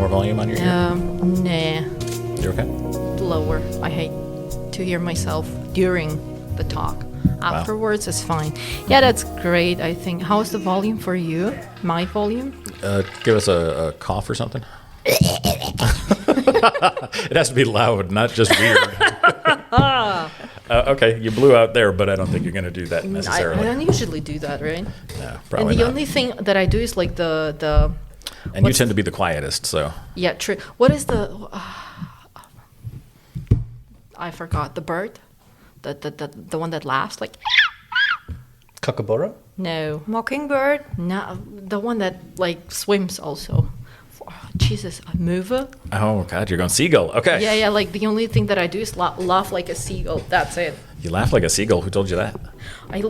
more volume on your ear? Nah. You're okay? Lower. I hate to hear myself during the talk. Afterwards is fine. Yeah, that's great, I think. How's the volume for you? My volume? Give us a cough or something. It has to be loud, not just weird. Okay, you blew out there, but I don't think you're going to do that necessarily. I don't usually do that, right? No, probably And the not. only thing that I do is like the And you tend to be the quietest, so. Yeah, true. What is the... I forgot. The bird? The one that laughs like... Kookaburra? No. Mockingbird? No, the one that like swims also. Oh, Jesus, a mover? Oh, God, you're going seagull. Okay. Yeah, like the only thing that I do is laugh like a seagull. That's it. You laugh like a seagull. Who told you that? I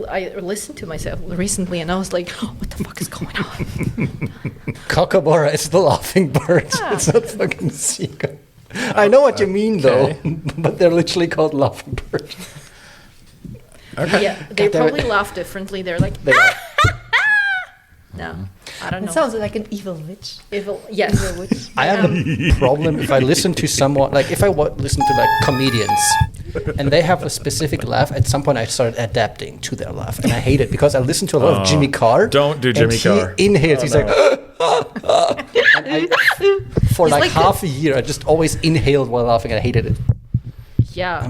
listened to myself recently and I was like, oh, what the fuck is going on? Kookaburra is the laughing bird. Yeah. It's not fucking seagull. I know what you mean, though, but they're literally called laughing birds. Okay. Yeah, they God damn probably it. laugh differently. They're like, They are. no, I don't know. It sounds like an evil witch. Evil, yes. Evil witch. I have a problem if I listen to someone, like if I listen to like comedians and they have a specific laugh, at some point I started adapting to their laugh and I hate it because I listen to a lot of Jimmy Carr. Don't do Jimmy and Carr. He inhales, he's like, and for He's like like half a year, I just always inhaled while laughing and I hated it. Yeah,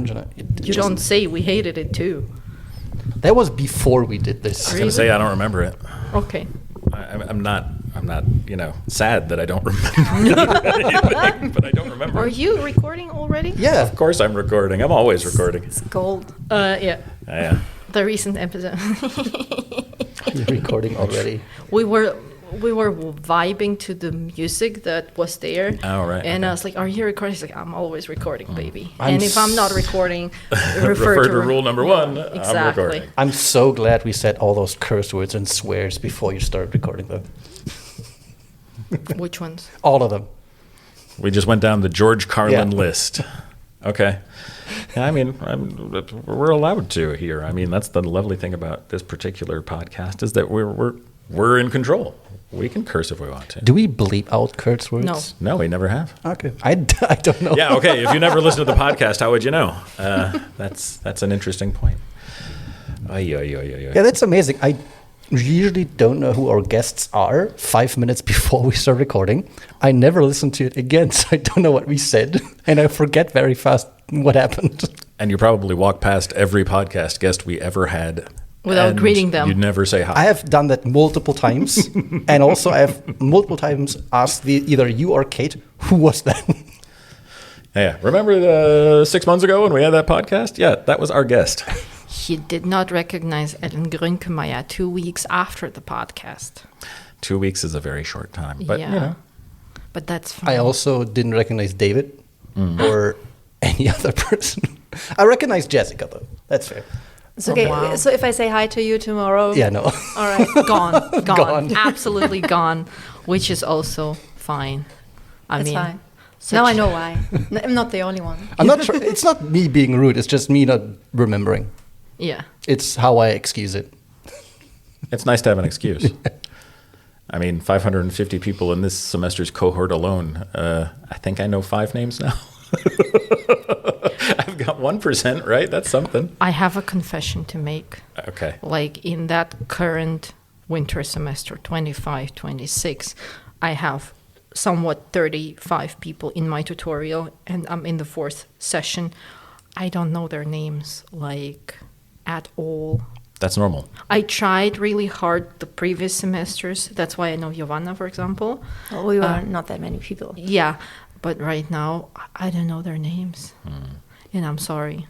you don't say we hated it too. That was before we did this. I was going to say, I don't remember it. Okay. I'm not, sad that I don't remember anything, but I don't remember. Are you recording already? Yeah. Of course I'm recording. I'm always recording. It's gold. Yeah. Yeah. The recent episode. You're recording already. we were vibing to the music that was there. Oh, right. And okay. I was like, "Are you recording?" He's like, "I'm always recording, baby." I'm and if I'm not recording, Refer to rule number one. I'm Exactly. recording. I'm so glad we said all those curse words and swears before you started recording them. Which ones? All of them. We just went down the George Carlin Yeah. list. Okay. Yeah, I mean, we're allowed to here. I mean, that's the lovely thing about this particular podcast is that we're in control. We can curse if we want to. Do we bleep out curse words? No. No, we never have. Okay. I don't know. Yeah, okay. If you never listened to the podcast, how would you know? That's an interesting point. Yeah, that's amazing. I usually don't know who our guests are 5 minutes before we start recording. I never listen to it again, so I don't know what we said. And I forget very fast what happened. And you probably walk past every podcast guest we ever had. Without and greeting them. You never say hi. I have done that multiple times. And also I have multiple times asked either you or Kate, who was that? Yeah. Remember 6 months ago when we had that podcast? Yeah, that was our guest. He did not recognize Ellen Grünkemeyer 2 weeks after the podcast. 2 weeks is a very short time. But, yeah. you know. But that's fine. I also didn't recognize David or any other person. I recognize Jessica, though. That's fair. It's okay. wow. So if I say hi to you tomorrow, Yeah, no. all right. gone. Gone. Absolutely gone, which is also fine. I It's mean, fine. such- Now I know why. I'm not the only one. I'm not. It's not me being rude. It's just me not remembering. Yeah. It's how I excuse it. It's nice to have an excuse. I mean, 550 people in this semester's cohort alone. I think I know 5 names now. I've got 1%, right? That's something. I have a confession to make. Okay. Like in that current winter semester, 25, 26, I have somewhat 35 people in my tutorial and I'm in the 4th session. I don't know their names, like, at all. That's normal. I tried really hard the previous semesters. That's why I know Jovanna, for example. Well, we were not that many people. Yeah, but right now, I don't know their names. And I'm sorry.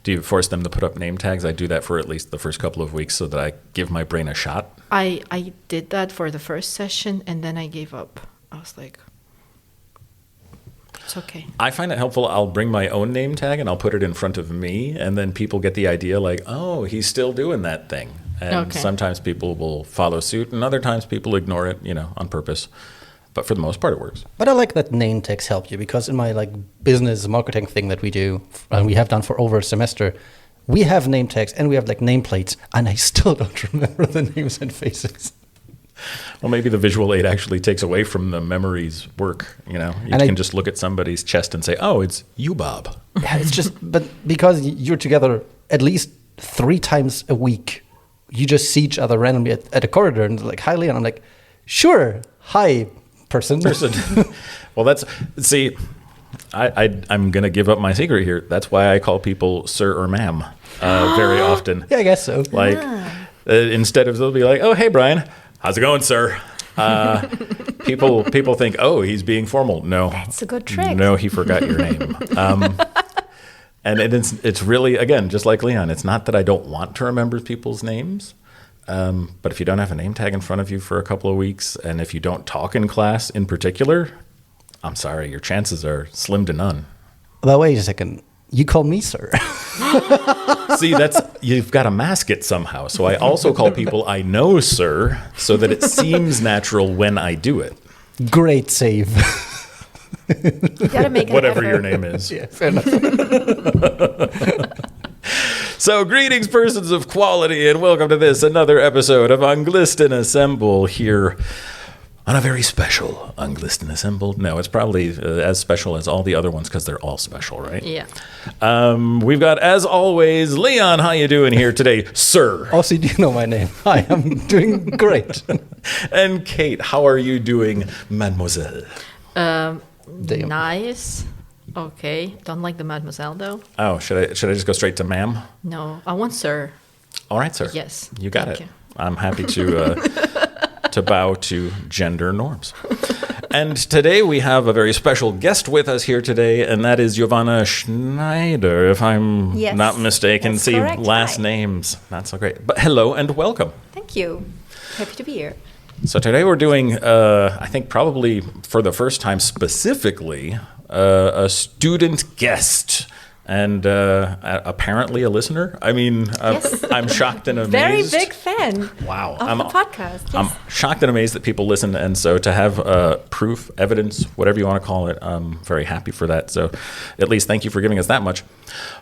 Do you force them to put up name tags? I do that for at least the first couple of weeks so that I give my brain a shot. I did that for the first session, and then I gave up. I was like, it's okay. I find it helpful. I'll bring my own name tag and I'll put it in front of me, and then people get the idea like, oh, he's still doing that thing. And Okay. sometimes people will follow suit, and other times people ignore it, on purpose. But for the most part, it works. But I like that name tags help you because in my business marketing thing that we do and we have done for over a semester, we have name tags and we have nameplates, and I still don't remember the names and faces. Well, maybe the visual aid actually takes away from the memory's work. You can just look at somebody's chest and say, "Oh, it's you, Bob." Yeah, it's just, but because you're together at least 3 times a week, you just see each other randomly at a corridor and like, "Hi, Leon." I'm like, "Sure, hi, person." Well, I'm going to give up my secret here. That's why I call people sir or ma'am very often. Yeah, I guess so. Like, instead of they'll be like, "Oh, hey, Brian, how's it going, sir?" People think, "Oh, he's being formal." No, That's a good trick. No, he forgot your name. And it's really, again, just like Leon. It's not that I don't want to remember people's names, but if you don't have a name tag in front of you for a couple of weeks, and if you don't talk in class in particular, I'm sorry, your chances are slim to none. But wait a second. You call me sir. See, you've got to mask it somehow. So I also call people I know sir, so that it seems natural when I do it. Great save. You gotta make an Whatever effort. your name is. Yeah, fair enough. So greetings, persons of quality, and welcome to another episode of Anglisten Assemble here on a very special Anglisten Assemble. No, it's probably as special as all the other ones because they're all special, right? Yeah. We've got, as always, Leon. How you doing here today, sir? Also, do you know my name? Hi, I'm doing great. And Kate, how are you doing, mademoiselle? Damn. Nice. Okay. Don't like the mademoiselle though. Oh, should I just go straight to ma'am? No, I want sir. All right, sir. Yes. You got Thank it. you. I'm happy to to bow to gender norms. And today we have a very special guest with us here today, and that is Jovanna Schneider, if I'm Yes, not mistaken. that's See, correct. last Hi. names, not so great. But hello and welcome. Thank you. Happy to be here. So today we're doing, I think probably for the first time specifically, a student guest. And apparently a listener. I mean, Yes. I'm shocked and Very amazed. big fan Wow. of the podcast. Yes. I'm shocked and amazed that people listen. And so to have proof, evidence, whatever you want to call it, I'm very happy for that. So at least thank you for giving us that much.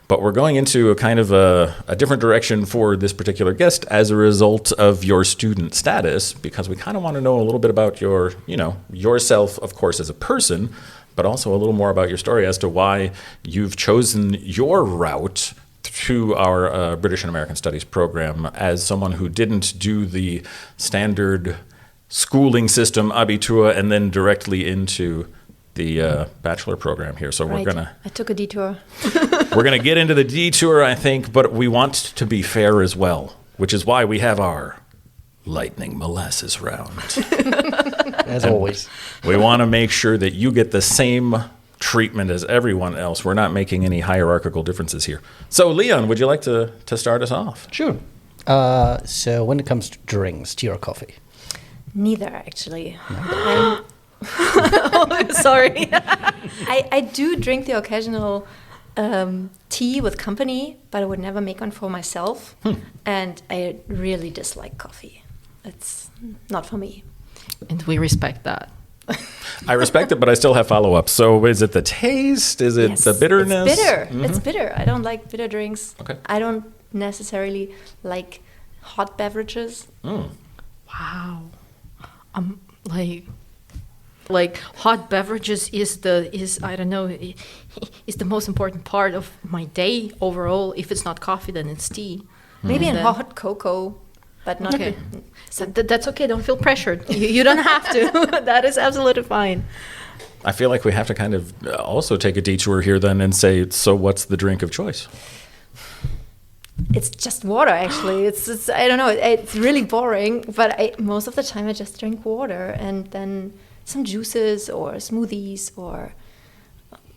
But we're going into a kind of a different direction for this particular guest as a result of your student status, because we kind of want to know a little bit about yourself, of course, as a person, but also a little more about your story as to why you've chosen your route to our British and American Studies program as someone who didn't do the standard schooling system, Abitur, and then directly into the bachelor program here. So Right. I took a detour. we're gonna get into the detour, I think, but we want to be fair as well, which is why we have our lightning molasses round. As always. We want to make sure that you get the same treatment as everyone else. We're not making any hierarchical differences here. So, Leon, would you like to start us off? Sure. So when it comes to drinks, tea or coffee? Neither, actually. I'm sorry. I do drink the occasional tea with company, but I would never make one for myself. And I really dislike coffee. It's not for me. And we respect that. I respect it, but I still have follow-ups. So is it the taste? Is it Yes, the bitterness? It's bitter. It's bitter. I don't like bitter drinks. Okay. I don't necessarily like hot beverages. Wow. Like hot beverages is I don't know, is the most important part of my day overall. If it's not coffee, then it's tea. Maybe And in then- hot cocoa, but not. Okay. So that's okay. Don't feel pressured. You don't have to. That is absolutely fine. I feel like we have to kind of also take a detour here then and say, so what's the drink of choice? It's just water, actually. It's I don't know. It's really boring, but most of the time I just drink water and then some juices or smoothies or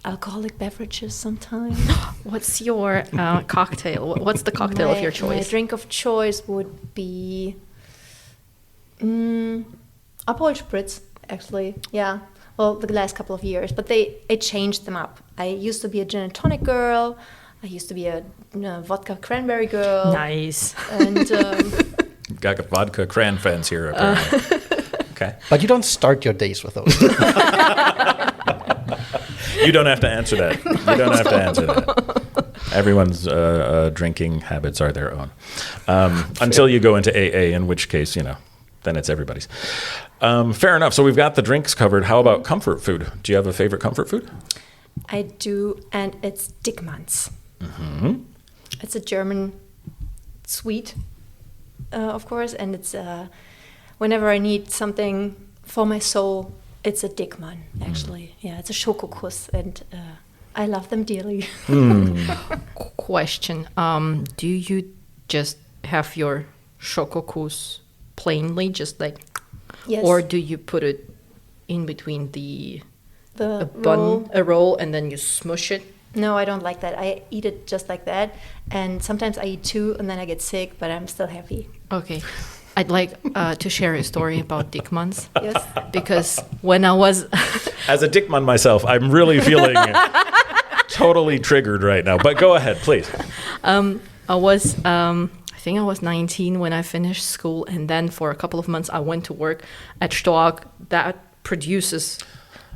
alcoholic beverages sometimes. What's your cocktail? What's the cocktail of your My choice? drink of choice would be Aperol Spritz, actually. Yeah. Well, the last couple of years, but I changed them up. I used to be a gin and tonic girl. I used to be a vodka cranberry girl. Nice. And Got vodka cran fans here, apparently. Okay. But you don't start your days with those. You don't have to answer that. You don't have to answer that. Everyone's drinking habits are their own. Until you go into AA, in which case, then it's everybody's. Fair enough. So we've got the drinks covered. How about comfort food? Do you have a favorite comfort food? I do, and it's Dickmanns. Mm-hmm. It's a German sweet, of course, and it's whenever I need something for my soul, it's a Dickmann, actually. Yeah, it's a Schokokuss, and I love them dearly. Question. Do you just have your Schokokuss plainly, just like, Yes. or do you put it in between a roll. bun, a roll, and then you smush it? No, I don't like that. I eat it just like that, and sometimes I eat two, and then I get sick, but I'm still happy. Okay. I'd like to share a story about Dickmanns. Yes. Because when I was... As a Dickmann myself, I'm really feeling totally triggered right now. But go ahead, please. I think I was 19 when I finished school, and then for a couple of months I went to work at Stork that produces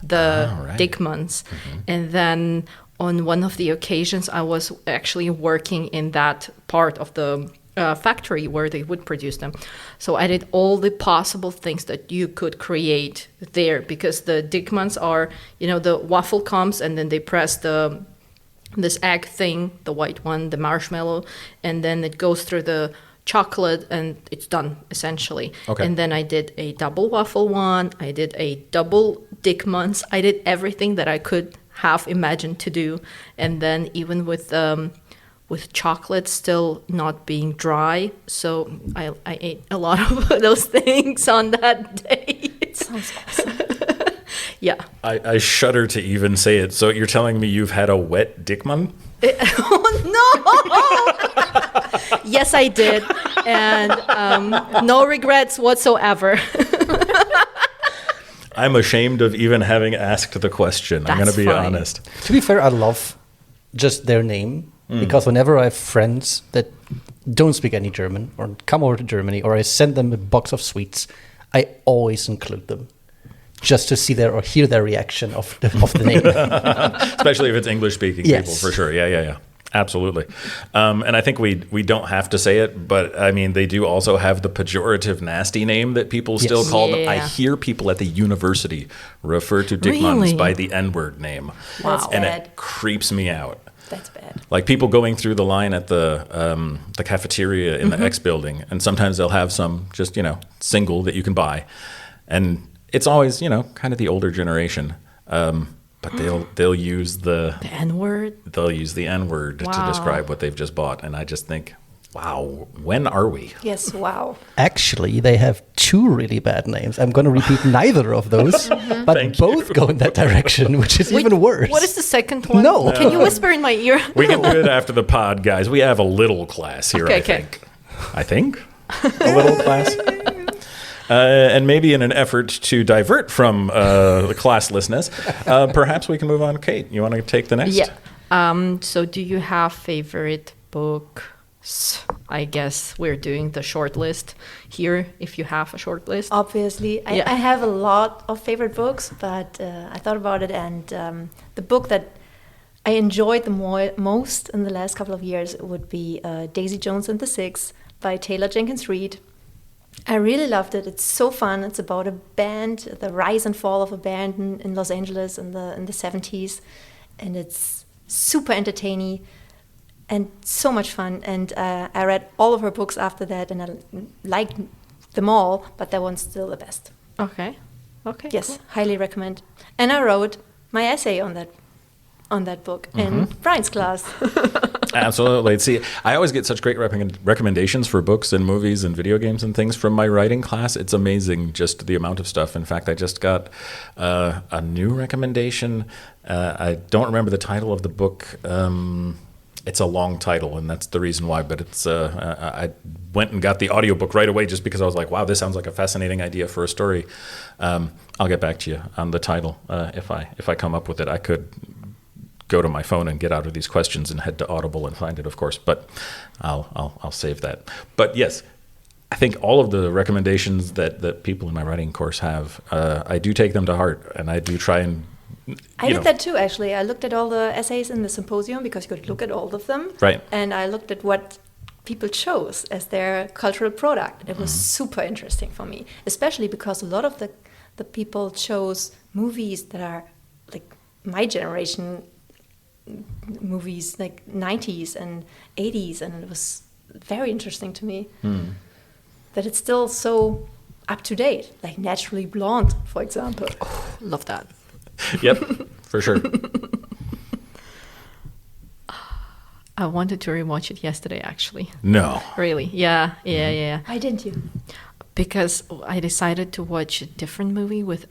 the Dickmanns. Mm-hmm. And then on one of the occasions I was actually working in that part of the factory where they would produce them. So I did all the possible things that you could create there, because the Dickmanns are, the waffle comes and then they press this egg thing, the white one, the marshmallow, and then it goes through the chocolate and it's done, essentially. Okay. And then I did a double waffle one, I did a double Dickmanns, I did everything that I could have imagined to do. And then even with chocolate still not being dry, so I ate a lot of those things on that day. Sounds awesome. Yeah. I shudder to even say it. So you're telling me you've had a wet Dickmann? Oh, no! Yes, I did. And no regrets whatsoever. I'm ashamed of even having asked the question. I'm going to be honest. To be fair, I love just their name. Because whenever I have friends that don't speak any German or come over to Germany, or I send them a box of sweets, I always include them just to see or hear their reaction of the name. Especially if it's English-speaking people, for sure. Yeah. Absolutely. And I think we don't have to say it, but I mean, they do also have the pejorative nasty name that people still call them. I hear people at the university refer to Dickmanns by the N-word name. Wow. And it creeps me out. That's bad. Like people going through the line at the cafeteria in the X building, and sometimes they'll have some just, single that you can buy. And it's always, kind of the older generation. But they'll use the N-word? They'll use the N-word to describe what they've just bought. And I just think, wow, when are we? Yes, wow. Actually, they have two really bad names. I'm going to repeat neither of those, but both go in that direction, which is even worse. What is the second one? No. Can you whisper in my ear? We can do it after the pod, guys. We have a little class here, I think. I think? A little class? And maybe in an effort to divert from the classlessness, perhaps we can move on. Kate, you want to take the next? Yeah. So do you have favorite books? I guess we're doing the short list here, if you have a short list. Obviously. I have a lot of favorite books, but I thought about it, and the book that I enjoyed the most in the last couple of years would be Daisy Jones and the Six by Taylor Jenkins Reid. I really loved it. It's so fun. It's about a band, the rise and fall of a band in Los Angeles in the 70s, and it's super entertaining and so much fun. And I read all of her books after that, and I liked them all, but that one's still the best. Okay. Yes, cool. highly recommend. And I wrote my essay on that book in Brian's class. Absolutely. See, I always get such great recommendations for books and movies and video games and things from my writing class. It's amazing just the amount of stuff. In fact, I just got a new recommendation. I don't remember the title of the book. It's a long title, and that's the reason why. But it's I went and got the audiobook right away just because I was like, wow, this sounds like a fascinating idea for a story. I'll get back to you on the title if I come up with it. I could go to my phone and get out of these questions and head to Audible and find it, of course. But I'll save that. But yes, I think all of the recommendations that people in my writing course have, I do take them to heart, and I do try and. I did that too, actually. I looked at all the essays in the symposium because you could look at all of them. Right. And I looked at what people chose as their cultural product. It was super interesting for me, especially because a lot of the people chose movies that are like my generation movies, like 90s and 80s, and it was very interesting to me that it's still so up to date, like Naturally Blonde, for example. Love that. Yep, for sure. I wanted to rewatch it yesterday, actually. No. Really? Yeah. Why didn't you? Because I decided to watch a different movie with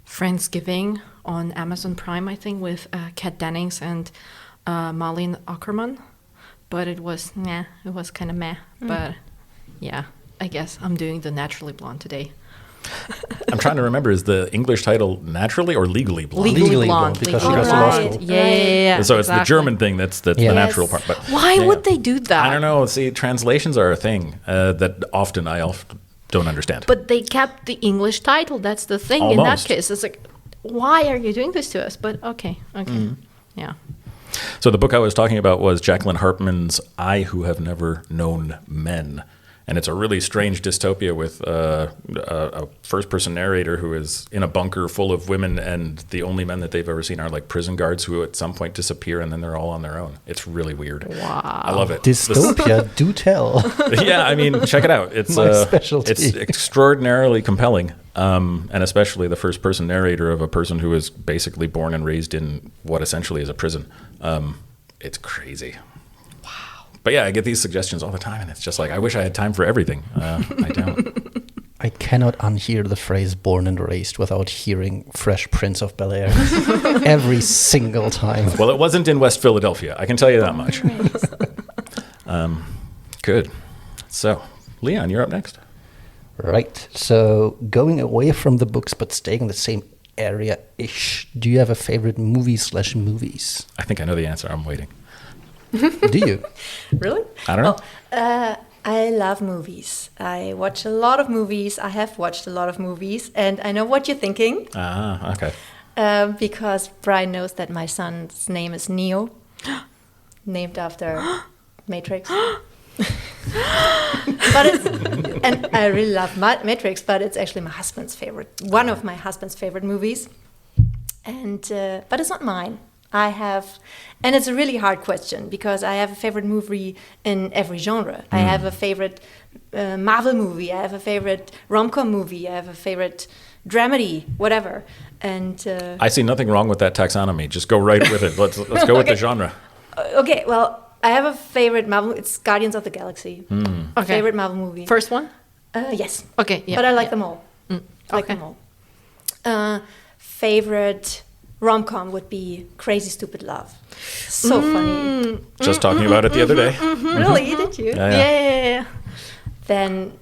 Friendsgiving on Amazon Prime, I think, with Kat Dennings and Malin Ackerman. But it was kind of meh. But yeah, I guess I'm doing the Naturally Blonde today. I'm trying to remember, is the English title Naturally or Legally Blonde? Legally Blonde, because she Legally goes to law Blonde. school. Yeah. So it's the exactly. German thing that's the Yes. natural part. But Why would they do that? I don't know. See, translations are a thing that often I don't understand. But they kept the English title. That's the thing. Almost. In that case, it's like, why are you doing this to us? But okay. Yeah. So the book I was talking about was Jacqueline Hartman's I Who Have Never Known Men. And it's a really strange dystopia with a first-person narrator who is in a bunker full of women, and the only men that they've ever seen are like prison guards who at some point disappear, and then they're all on their own. It's really weird. Wow. I love it. Dystopia, do tell. Yeah, I mean, check it out. It's My specialty. It's extraordinarily compelling, and especially the first-person narrator of a person who is basically born and raised in what essentially is a prison. It's crazy. But yeah, I get these suggestions all the time, and it's just like, I wish I had time for everything. I don't. I cannot unhear the phrase born and raised without hearing Fresh Prince of Bel-Air every single time. Well, it wasn't in West Philadelphia. I can tell you that much. Good. So, Leon, you're up next. Right. So going away from the books but staying in the same area-ish, do you have a favorite movie/movies? I think I know the answer. I'm waiting. Do you? Really? I don't know. I love movies. I watch a lot of movies. I have watched a lot of movies, and I know what you're thinking. Okay. Because Brian knows that my son's name is Neo, named after Matrix. And I really love Matrix, but it's actually my husband's favorite, one of my husband's favorite movies. And but it's not mine. I have, and it's a really hard question because I have a favorite movie in every genre. I have a favorite Marvel movie. I have a favorite rom-com movie. I have a favorite dramedy, whatever. And I see nothing wrong with that taxonomy. Just go right with it. Let's go with the genre. Okay, well, I have a favorite Marvel. It's Guardians of the Galaxy. Okay. Favorite Marvel movie. First one? Yes. Okay. Yeah. But I like them all. I like Okay. them all. Favorite rom-com would be Crazy Stupid Love. So funny. Just talking about it the other day. Really? Did you? Yeah. Then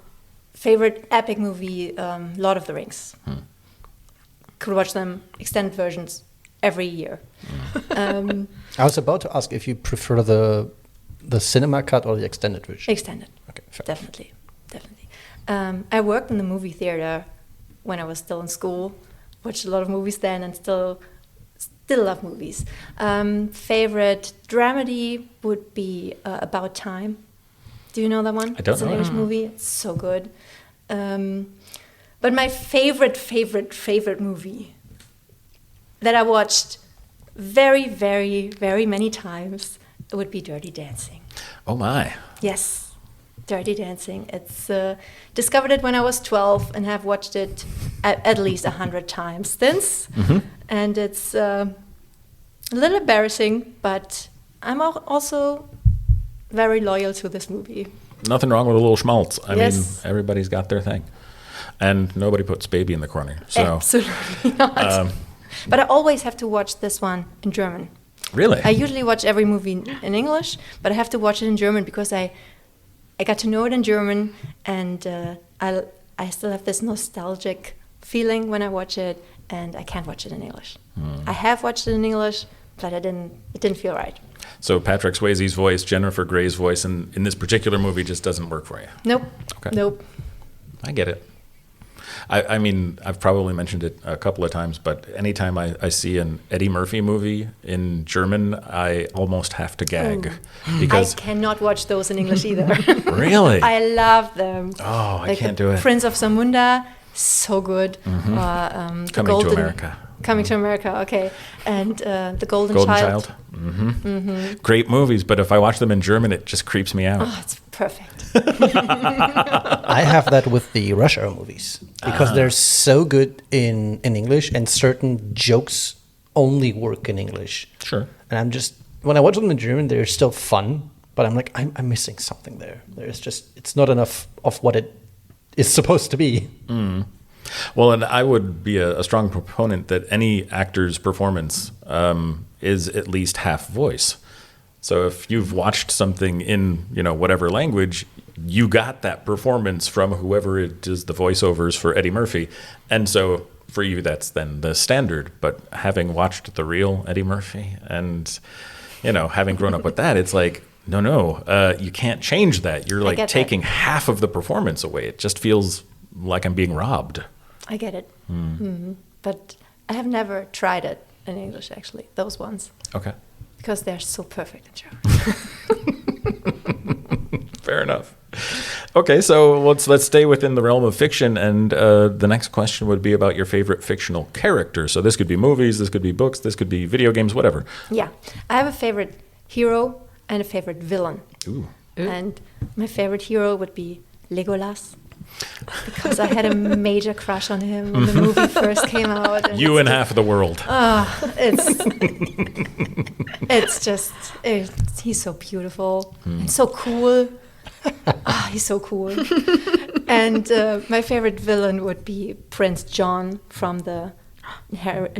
favorite epic movie, Lord of the Rings. Could watch them extended versions every year. I was about to ask if you prefer the cinema cut or the extended version. Extended. Okay, fair. Definitely. I worked in the movie theater when I was still in school. Watched a lot of movies then, and still love movies. Favorite dramedy would be About Time. Do you know that one? I don't It's an know it. English movie. It's so good. But my favorite movie that I watched very, very, very many times would be Dirty Dancing. Oh my. Yes, Dirty Dancing. It's discovered it when I was 12 and have watched it at least 100 times since. And it's a little embarrassing, but I'm also very loyal to this movie. Nothing wrong with a little schmaltz. I Yes. mean, everybody's got their thing. And nobody puts baby in the corner. So Absolutely not. But I always have to watch this one in German. Really? I usually watch every movie in English, but I have to watch it in German because I got to know it in German, and I still have this nostalgic feeling when I watch it, and I can't watch it in English. I have watched it in English, but it didn't feel right. So Patrick Swayze's voice, Jennifer Grey's voice in this particular movie just doesn't work for you. Nope. Okay. Nope. I get it. I mean, I've probably mentioned it a couple of times, but anytime I see an Eddie Murphy movie in German, I almost have to gag. I cannot watch those in English either. Really? I love them. Oh, I can't do it. Prince of Zamunda, so good. Coming to America. Coming to America, okay. And The Golden Child. Great movies, but if I watch them in German, it just creeps me out. Oh, it's perfect. I have that with the Rush Hour movies because they're so good in English, and certain jokes only work in English. Sure. And I'm just, when I watch them in German, they're still fun, but I'm like, I'm missing something there. There's just, it's not enough of what it is supposed to be. Well, and I would be a strong proponent that any actor's performance is at least half voice. So if you've watched something in, whatever language, you got that performance from whoever it is the voiceovers for Eddie Murphy. And so for you, that's then the standard. But having watched the real Eddie Murphy and, having grown up with that, it's like, no, you can't change that. You're like taking half of the performance away. It just feels like I'm being robbed. I get it. But I have never tried it in English, actually, those ones. Okay. Because they're so perfect in German. Fair enough. Okay, so let's stay within the realm of fiction, and the next question would be about your favorite fictional character. So this could be movies, this could be books, this could be video games, whatever. Yeah, I have a favorite hero and a favorite villain. Ooh. And my favorite hero would be Legolas. Because I had a major crush on him when the movie first came out. And you and half of the world. He's so beautiful and so cool. He's so cool. And my favorite villain would be Prince John from the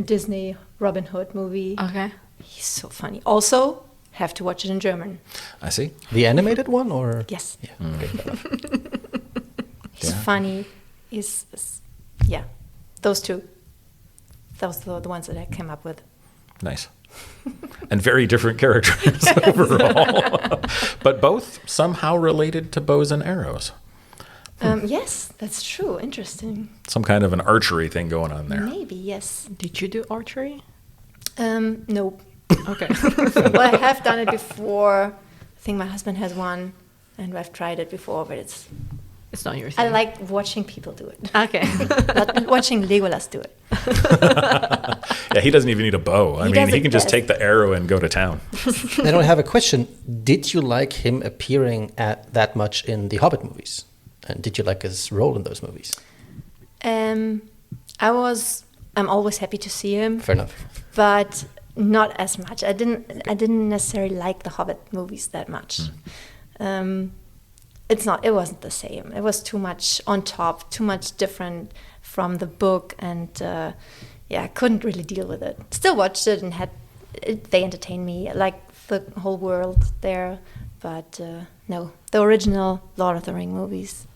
Disney Robin Hood movie. Okay. He's so funny. Also, have to watch it in German. I see. The animated one, or? Yes. Yeah. Okay. He's funny. Those two. Those are the ones that I came up with. Nice. And very different characters overall. But both somehow related to bows and arrows. Yes, that's true. Interesting. Some kind of an archery thing going on there. Maybe, yes. Did you do archery? No. Okay. Well, I have done it before. I think my husband has one, and I've tried it before, but it's not your thing. I like watching people do it. Okay. Not watching Legolas do it. Yeah, he doesn't even need a bow. I mean, he can just take the arrow and go to town. Then I have a question. Did you like him appearing that much in the Hobbit movies? And did you like his role in those movies? I'm always happy to see him. Fair enough. But not as much. I didn't necessarily like the Hobbit movies that much. It wasn't the same. It was too much on top, too much different from the book, and I couldn't really deal with it. Still watched it and they entertained me. I liked the whole world there, but no, the original Lord of the Ring movies.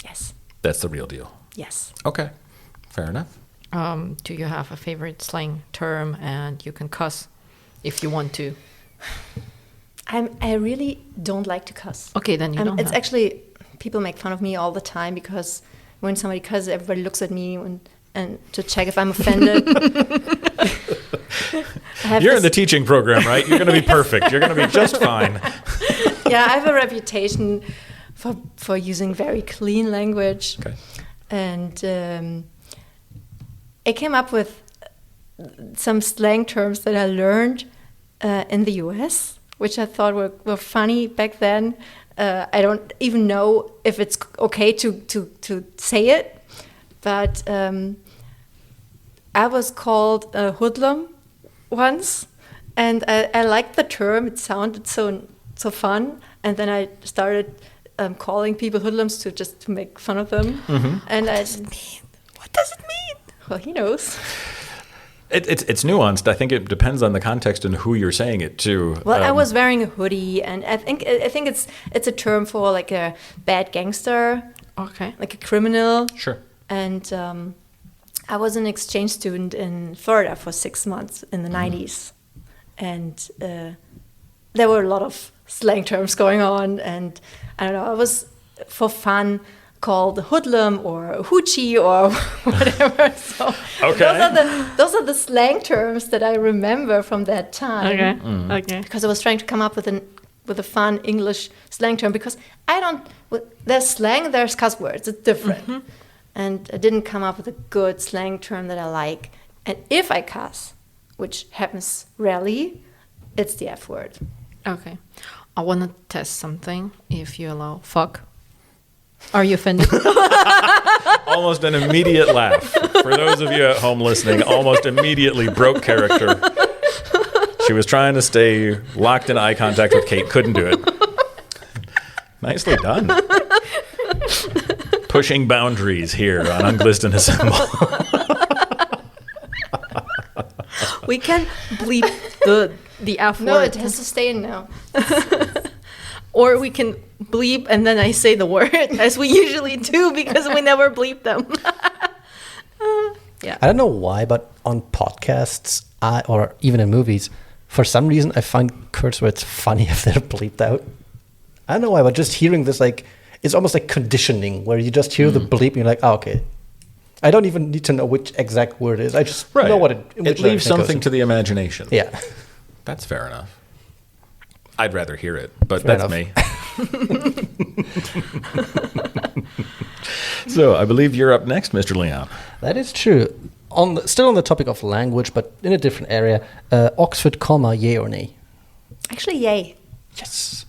Yes. That's the real deal. Yes. Okay, fair enough. Do you have a favorite slang term, and you can cuss if you want to? I really don't like to cuss. Okay, then you don't. It's actually, people make fun of me all the time because when somebody cusses, everybody looks at me and to check if I'm offended. You're in the teaching program, right? You're going to be perfect. You're going to be just fine. Yeah, I have a reputation for using very clean language. Okay. And I came up with some slang terms that I learned in the US, which I thought were funny back then. I don't even know if it's okay to say it, but I was called a hoodlum once, and I liked the term. It sounded so fun, and then I started calling people hoodlums to make fun of them. Mm-hmm. And I said, what does it mean? Well, he knows. It's nuanced. I think it depends on the context and who you're saying it to. Well, I was wearing a hoodie, and I think it's a term for like a bad gangster, okay, like a criminal. Sure. And I was an exchange student in Florida for 6 months in the 90s, and there were a lot of slang terms going on, and I don't know. I was for fun called hoodlum or hoochie or whatever. So Okay. those are the slang terms that I remember from that time. Okay. Okay. Because I was trying to come up with a fun English slang term, because there's slang, there's cuss words, it's different. And I didn't come up with a good slang term that I like. And if I cuss, which happens rarely, it's the F word. Okay. I want to test something, if you allow. Fuck. Are you offended? Almost an immediate laugh. For those of you at home listening, almost immediately broke character. She was trying to stay locked in eye contact with Kate, couldn't do it. Nicely done. Pushing boundaries here on Anglisten Assemble. We can bleep the F No, word. it has to stay in now. Or we can bleep and then I say the word, as we usually do, because we never bleep them. Yeah. I don't know why, but on podcasts or even in movies, for some reason I find curse words funny if they're bleeped out. I don't know why, but just hearing this, like, it's almost like conditioning, where you just hear the bleep and you're like, oh, okay. I don't even need to know which exact word it is. I just know what it leaves something to the imagination. Yeah. That's fair enough. I'd rather hear it, but Fair that's enough. me. So I believe you're up next, Mr. Leon. That is true. Still on the topic of language, but in a different area. Oxford comma, yay or nay? Actually, yay. Yes.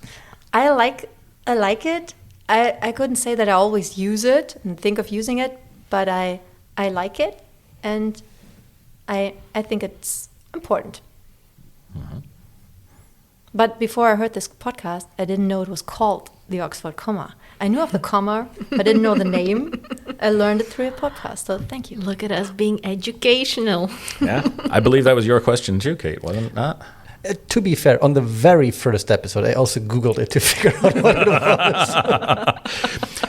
I like it. I couldn't say that I always use it and think of using it, but I like it, and I think it's important. But before I heard this podcast, I didn't know it was called the Oxford comma. I knew of the comma, but I didn't know the name. I learned it through a podcast, so thank you. Look at us being educational. Yeah, I believe that was your question too, Kate, wasn't it not? To be fair, on the very first episode, I also Googled it to figure out what it was.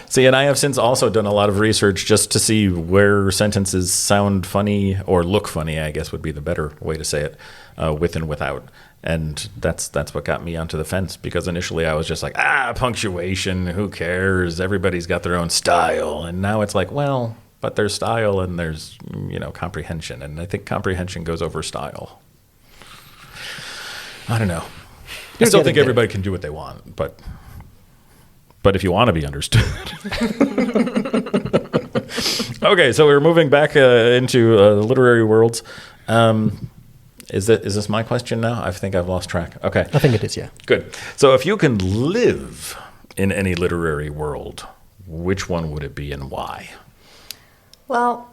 See, and I have since also done a lot of research just to see where sentences sound funny or look funny, I guess would be the better way to say it, with and without. And that's what got me onto the fence, because initially I was just like, punctuation, who cares? Everybody's got their own style. And now it's like, well, but there's style and there's, comprehension. And I think comprehension goes over style. I don't know. I still think everybody can do what they want, but if you want to be understood. Okay, so we're moving back into literary worlds. Is this my question now? I think I've lost track. Okay. I think it is, yeah. Good. So if you can live in any literary world, which one would it be and why? Well,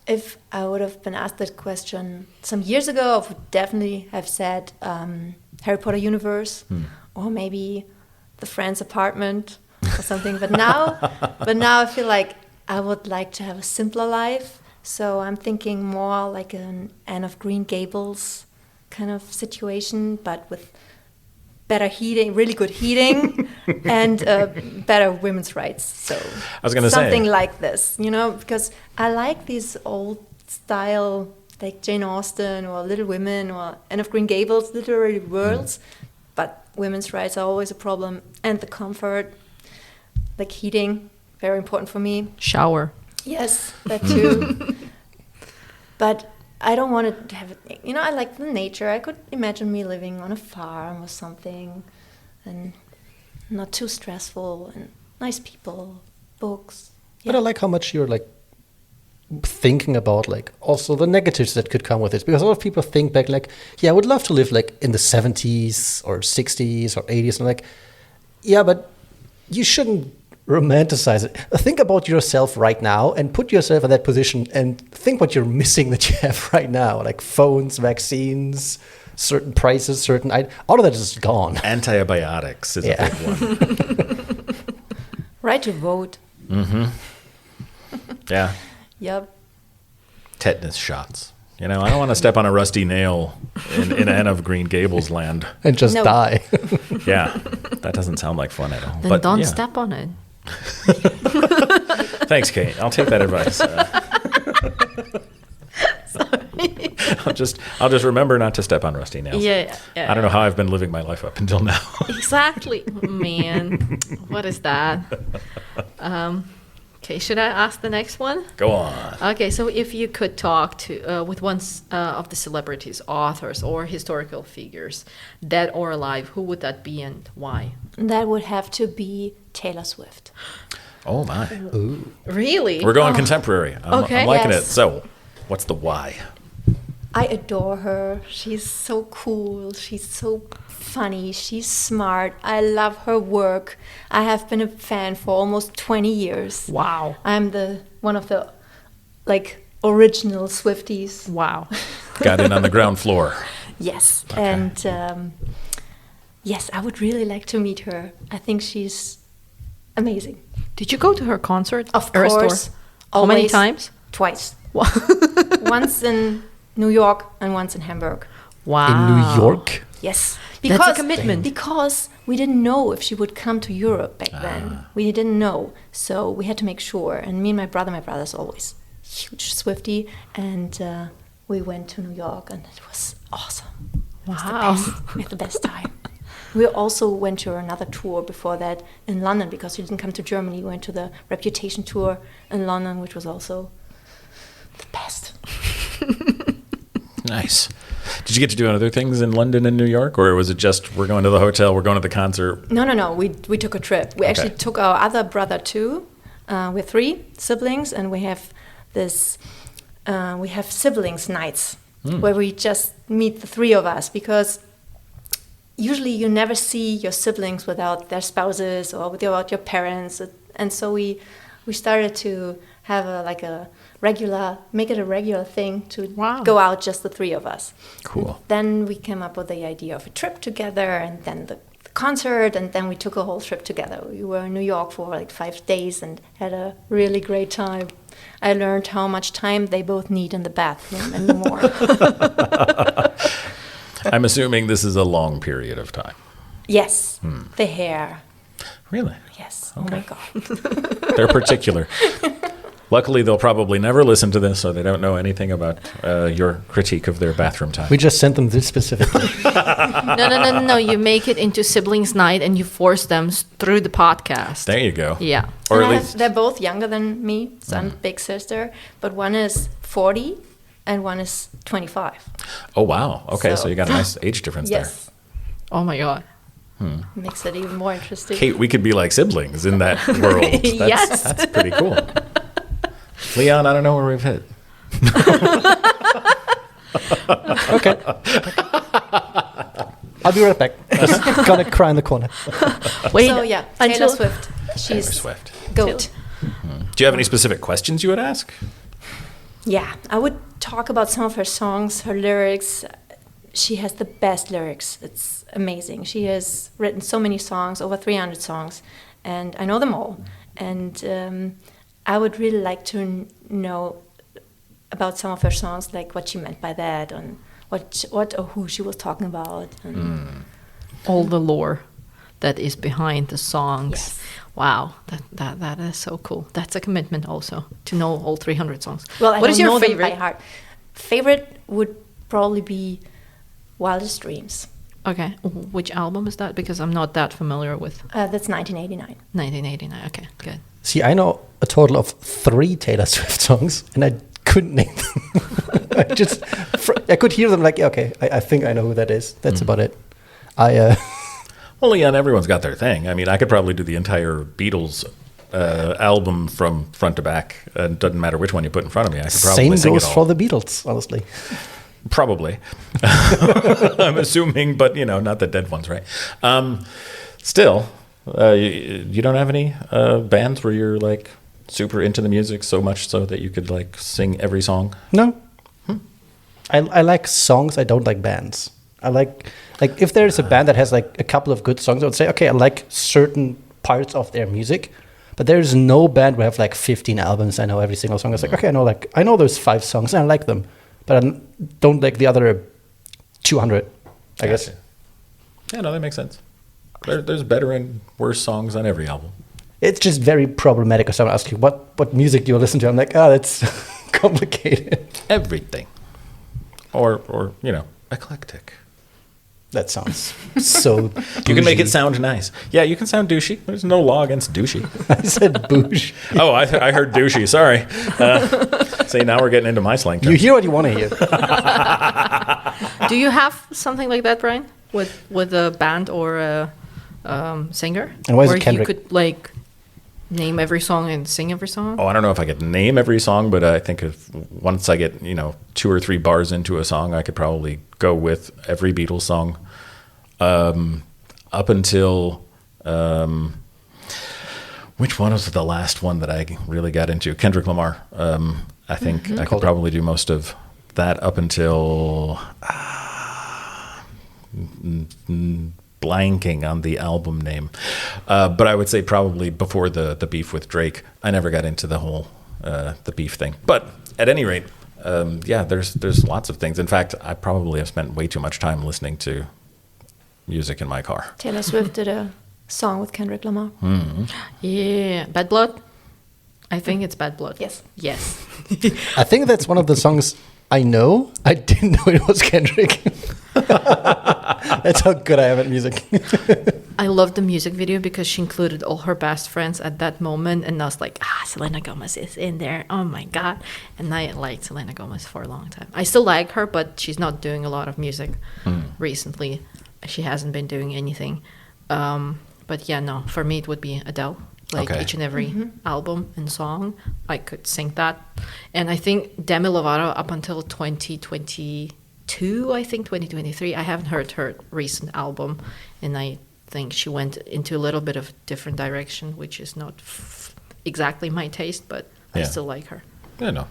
if I would have been asked that question some years ago, I would definitely have said Harry Potter universe, or maybe the Friends apartment or something. But now I feel like I would like to have a simpler life. So I'm thinking more like an Anne of Green Gables kind of situation, but with better heating, really good heating, and better women's rights. So I was going to say something like this, because I like these old style, like Jane Austen or Little Women or Anne of Green Gables literary worlds, but women's rights are always a problem, and the comfort, like heating, very important for me. Shower. Yes, that too. But I don't want to have it. I like the nature. I could imagine me living on a farm or something, and not too stressful, and nice people, books. But I like how much you're like thinking about like also the negatives that could come with it, because a lot of people think back like, yeah, I would love to live like in the 70s or 60s or 80s, and like, yeah, but you shouldn't romanticize it. Think about yourself right now and put yourself in that position and think what you're missing that you have right now, like phones, vaccines, certain prices, all of that is gone. Antibiotics is a big one. Right to vote. Mm-hmm. Yeah. Yep. Tetanus shots. I don't want to step on a rusty nail in Anne of Green Gables land. And just die. Yeah. That doesn't sound like fun at all. Then but don't step on it. Thanks, Kate. I'll take that advice. Sorry. I'll just remember not to step on rusty nails. Yeah. I don't know how I've been living my life up until now. Exactly. Man, what is that? Okay, should I ask the next one? Go on. Okay, so if you could talk to with one of the celebrities, authors, or historical figures, dead or alive, who would that be and why? That would have to be Taylor Swift. Oh my. Really? We're going contemporary. Okay. I'm liking Yes. it. So, what's the why? I adore her. She's so cool. She's so funny. She's smart. I love her work. I have been a fan for almost 20 years. Wow. I'm one of the original Swifties. Wow. Got in on the ground floor. Yes. Okay. And yes, I would really like to meet her. I think she's amazing. Did you go to her concert? Of or course. store? How many Always. times? Twice. Once in New York and once in Hamburg. Wow. In New York? Yes. That's a commitment. Because we didn't know if she would come to Europe back then. We didn't know. So we had to make sure. And me and my brother's always huge Swiftie. And we went to New York and it was awesome. Wow. We had the best time. We also went to another tour before that in London because she didn't come to Germany. We went to the Reputation tour in London, which was also the best. Nice. Did you get to do other things in London and New York, or was it just we're going to the hotel, we're going to the concert? No. We took a trip. We actually took our other brother too. We're 3 siblings, and we have this. We have siblings nights where we just meet the 3 of us because usually you never see your siblings without their spouses or without your parents, and so we started to have make it a regular thing to go out just the 3 of us. Cool. Then we came up with the idea of a trip together, and then the concert, and then we took a whole trip together. We were in New York for 5 days and had a really great time. I learned how much time they both need in the bathroom and more. I'm assuming this is a long period of time. Yes, the hair. Really? Yes. Oh my God. They're particular. Luckily, they'll probably never listen to this, so they don't know anything about your critique of their bathroom time. We just sent them this specifically. No. You make it into siblings night and you force them through the podcast. There you go. Yeah. Or at And least they're both younger than me, so I'm big sister, but one is 40 and one is 25. Oh, wow. Okay, so So- you got a nice age difference Yes. Oh my God. Makes it even more interesting. there. Kate, we could be like siblings in that world. Yes. That's pretty cool. Leon, I don't know where we've hit. Okay. I'll be right back. Just gonna cry in the corner. Wait. So yeah, Taylor Swift. She's Taylor Swift. GOAT. Do you have any specific questions you would ask? Yeah, I would talk about some of her songs, her lyrics. She has the best lyrics. It's amazing. She has written so many songs, over 300 songs, and I know them all. And I would really like to know about some of her songs, like what she meant by that, and what or who she was talking about. And All the lore that is behind the songs. Yes. Wow, that is so cool. That's a commitment also to know all 300 songs. Well, I what don't is your know them favorite? by heart. Favorite would probably be Wildest Dreams. Okay, which album is that? Because I'm not that familiar with That's 1989. 1989. Okay, good. See, I know a total of 3 Taylor Swift songs, and I couldn't name them. I could hear them like, okay, I think I know who that is. That's about it. Well, Leon, everyone's got their thing. I mean, I could probably do the entire Beatles album from front to back. It doesn't matter which one you put in front of me. I could probably Same sing goes it all. for the Beatles, honestly. Probably. I'm assuming, but, not the dead ones, right? Still, you don't have any bands where you're, super into the music so much so that you could, sing every song? No. I like songs. I don't like bands. I like if there's a band that has a couple of good songs, I would say, okay, I like certain parts of their music, but there's no band where I have 15 albums. I know every single song. It's okay, I know those 5 songs and I like them, but I don't like the other 200. I guess. Yeah, no, that makes sense. There's better and worse songs on every album. It's just very problematic if someone asks you what music do you listen to. I'm like, that's complicated. Everything. Or eclectic. That sounds so. You can make it bougie. sound nice. Yeah, you can sound douchey. There's no law against douchey. I said bougie. Oh, I heard douchey. Sorry. See, now we're getting into my slang You terms. hear what you want to hear. Do you have something like that, Brian, with a band or a singer? And why is it where Kendrick? you could like name every song and sing every song? Oh, I don't know if I could name every song, but I think if once I get 2 or 3 bars into a song, I could probably go with every Beatles song, up until which one was the last one that I really got into? Kendrick Lamar. I think I could probably do most of that up until blanking on the album name, but I would say probably before the beef with Drake. I never got into the whole the beef thing. But at any rate, yeah, there's lots of things. In fact, I probably have spent way too much time listening to music in my car. Taylor Swift did a song with Kendrick Lamar. Yeah, Bad Blood. I think it's Bad Blood. Yes. Yes. I think that's one of the songs I know. I didn't know it was Kendrick. That's how good I am at music. I loved the music video because she included all her best friends at that moment, and I was like, Selena Gomez is in there. Oh my god! And I liked Selena Gomez for a long time. I still like her, but she's not doing a lot of music recently. She hasn't been doing anything. But yeah, no, for me it would be Adele. Like Okay. each and every album and song, I could sing that. And I think Demi Lovato up until 2022, I think 2023, I haven't heard her recent album, and I think she went into a little bit of different direction, which is not exactly my taste, but I Yeah. still like her. Yeah, no.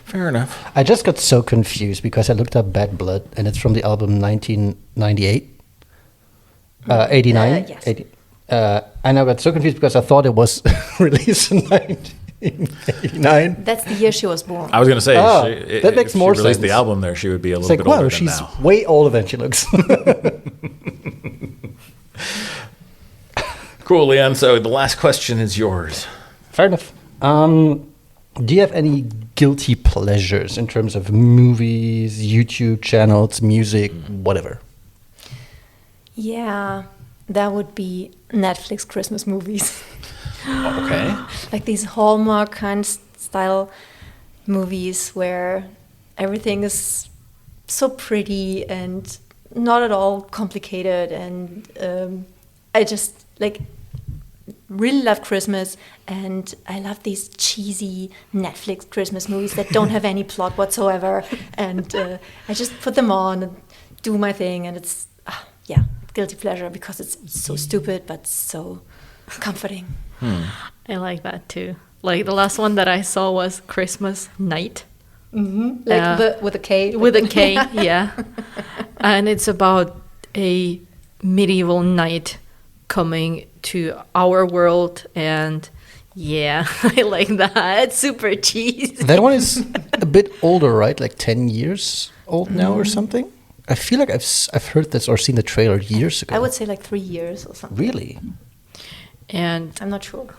Fair enough. I just got so confused because I looked up Bad Blood and it's from the album 1998. 89? Yes. 80, and I got so confused because I thought it was released in 1989. That's the year she was born. I was gonna say that makes if more she released sense. the album there, she would be a It's little like, bit older wow, than she's now. way older than she looks. Cool, Leon. So the last question is yours. Fair enough. Do you have any guilty pleasures in terms of movies, YouTube channels, music, whatever? Yeah, that would be Netflix Christmas movies. Okay. Like these Hallmark kind of style movies where everything is so pretty and not at all complicated, and I just like really love Christmas, and I love these cheesy Netflix Christmas movies that don't have any plot whatsoever, and I just put them on and do my thing, and it's yeah, guilty pleasure because it's so stupid but so comforting. I like that too. Like the last one that I saw was Christmas Night. Like with a K. With a K, yeah. And it's about a medieval knight coming to our world, and yeah, I like that. It's super cheesy. That one is a bit older, right? Like 10 years old now or something? I feel like I've heard this or seen the trailer years ago. I would say like 3 years or something. Really? And I'm not sure.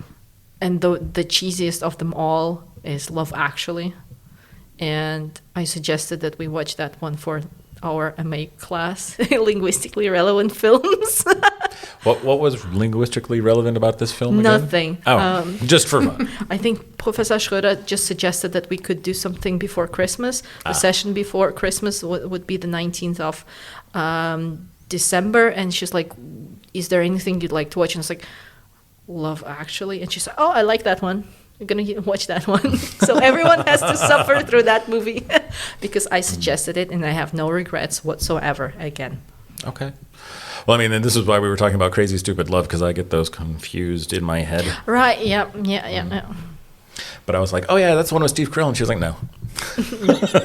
And the cheesiest of them all is Love Actually. And I suggested that we watch that one for our MA class, linguistically relevant films. What was linguistically relevant about this film again? Nothing. Oh, just for fun. I think Professor Schröder just suggested that we could do something before Christmas. The session before Christmas would be the 19th of December. And she's like, is there anything you'd like to watch? And I was like, Love Actually. And she's like, oh, I like that one. I'm going to watch that one. So everyone has to suffer through that movie because I suggested it, and I have no regrets whatsoever again. Okay. Well, I mean, and this is why we were talking about Crazy Stupid Love, because I get those confused in my head. Right, yeah. But I was like, oh, yeah, that's the one with Steve Carell. And she was like, no.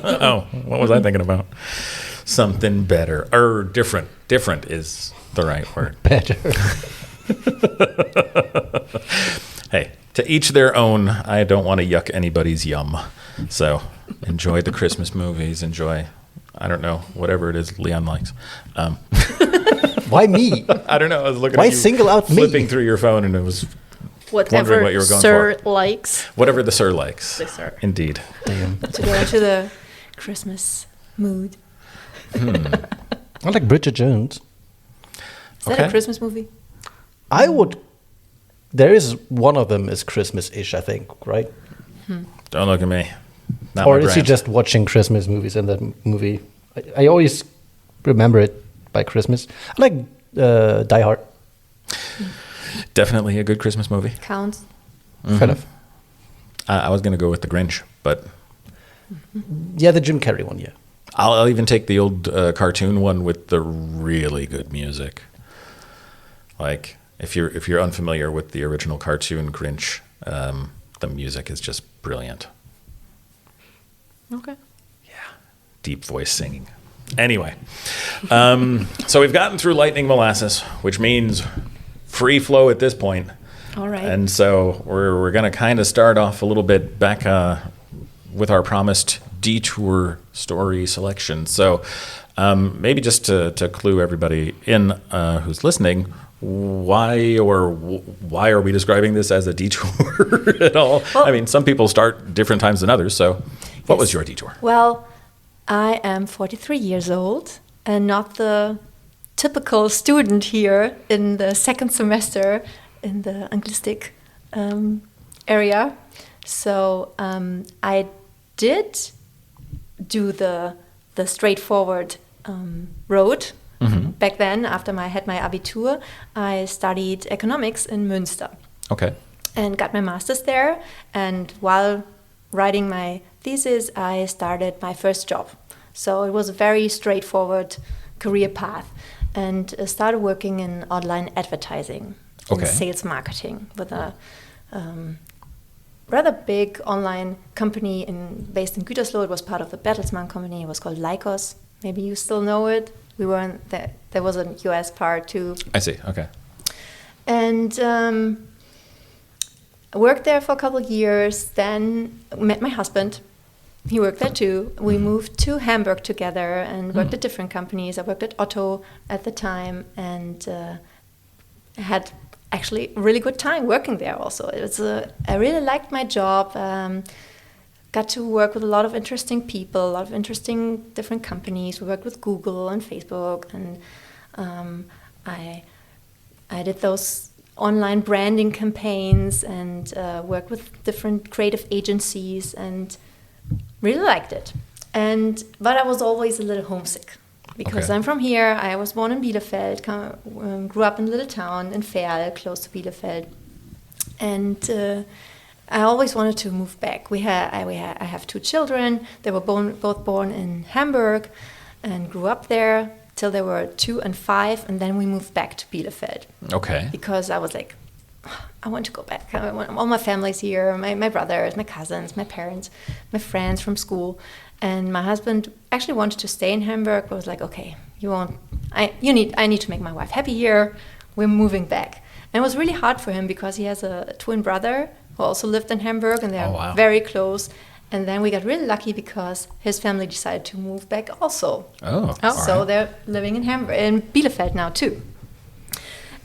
Oh, what was I thinking about? Something better. Or different. Different is the right word. Better. Hey, to each their own. I don't want to yuck anybody's yum. So enjoy the Christmas movies. Enjoy, I don't know, whatever it is Leon likes. Why me? I don't know. I was looking Why at you single out me? flipping through your phone, and it was wondering Whatever what you were going Sir for. likes. Whatever the sir likes. The sir. Indeed. Damn. To go into the Christmas mood. I like Bridget Jones. Is that a Christmas movie? I would. There is one of them is Christmas-ish, I think, right? Don't look at me. Not Or my is he brand. just watching Christmas movies in that movie? I always remember it by Christmas. I like Die Hard. Definitely a good Christmas movie. Counts. Fair enough. I was going to go with The Grinch, but Yeah, the Jim Carrey one, yeah. I'll even take the old cartoon one with the really good music. Like if you're unfamiliar with the original cartoon Grinch, the music is just brilliant. Okay. Deep voice singing. Anyway, so we've gotten through Lightning Molasses, which means free flow at this point. All right. And so we're going to kind of start off a little bit back with our promised detour story selection. So maybe just to clue everybody in who's listening, why are we describing this as a detour at all? Well, I mean, some people start different times than others. So what was Yes. your detour? Well, I am 43 years old and not the typical student here in the second semester in the Anglistic area. So I did do the straightforward road. Back then, after I had my Abitur, I studied economics in Münster Okay. and got my master's there. And while writing my thesis, I started my first job. So it was a very straightforward career path, and started working in online advertising, in Okay. sales marketing with a rather big online company based in Gütersloh. It was part of the Bertelsmann company. It was called Lycos. Maybe you still know it. We were in there was a US part too. I see. Okay. And I worked there for a couple of years, then met my husband. He worked there too. We moved to Hamburg together and worked at different companies. I worked at Otto at the time and had actually a really good time working there also. I really liked my job. Got to work with a lot of interesting people, a lot of interesting different companies. We worked with Google and Facebook, and I did those online branding campaigns and worked with different creative agencies and really liked it. But I was always a little homesick because Okay. I'm from here. I was born in Bielefeld, grew up in a little town in Verl, close to Bielefeld, and I always wanted to move back. I have two children. They were both born in Hamburg and grew up there till they were 2 and 5, and then we moved back to Bielefeld Okay. because I was like, I want to go back. All my family's here, my brothers, my cousins, my parents, my friends from school. And my husband actually wanted to stay in Hamburg, but was like, okay, I need to make my wife happy here. We're moving back. And it was really hard for him because he has a twin brother who also lived in Hamburg, and they're Oh, wow. very close. And then we got really lucky because his family decided to move back also. Oh. So all right. they're living in Hamburg, in Bielefeld now too.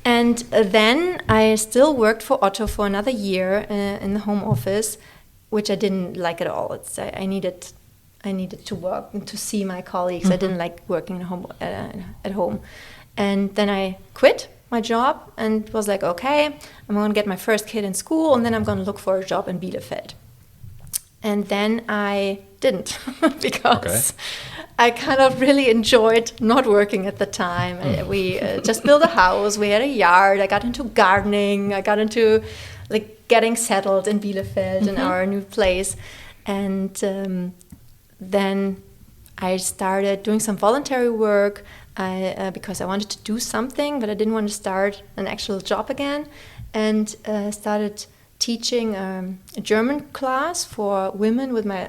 And then I still worked for Otto for another year in the home office, which I didn't like at all. I needed to work and to see my colleagues. I didn't like working at home. And then I quit my job and was like, okay, I'm going to get my first kid in school, and then I'm going to look for a job in Bielefeld. And then I didn't because I kind of really enjoyed not working at the time. We just built a house. We had a yard. I got into gardening. I got into like getting settled in Bielefeld in our new place. And then I started doing some voluntary work because I wanted to do something, but I didn't want to start an actual job again. And started teaching a German class for women with my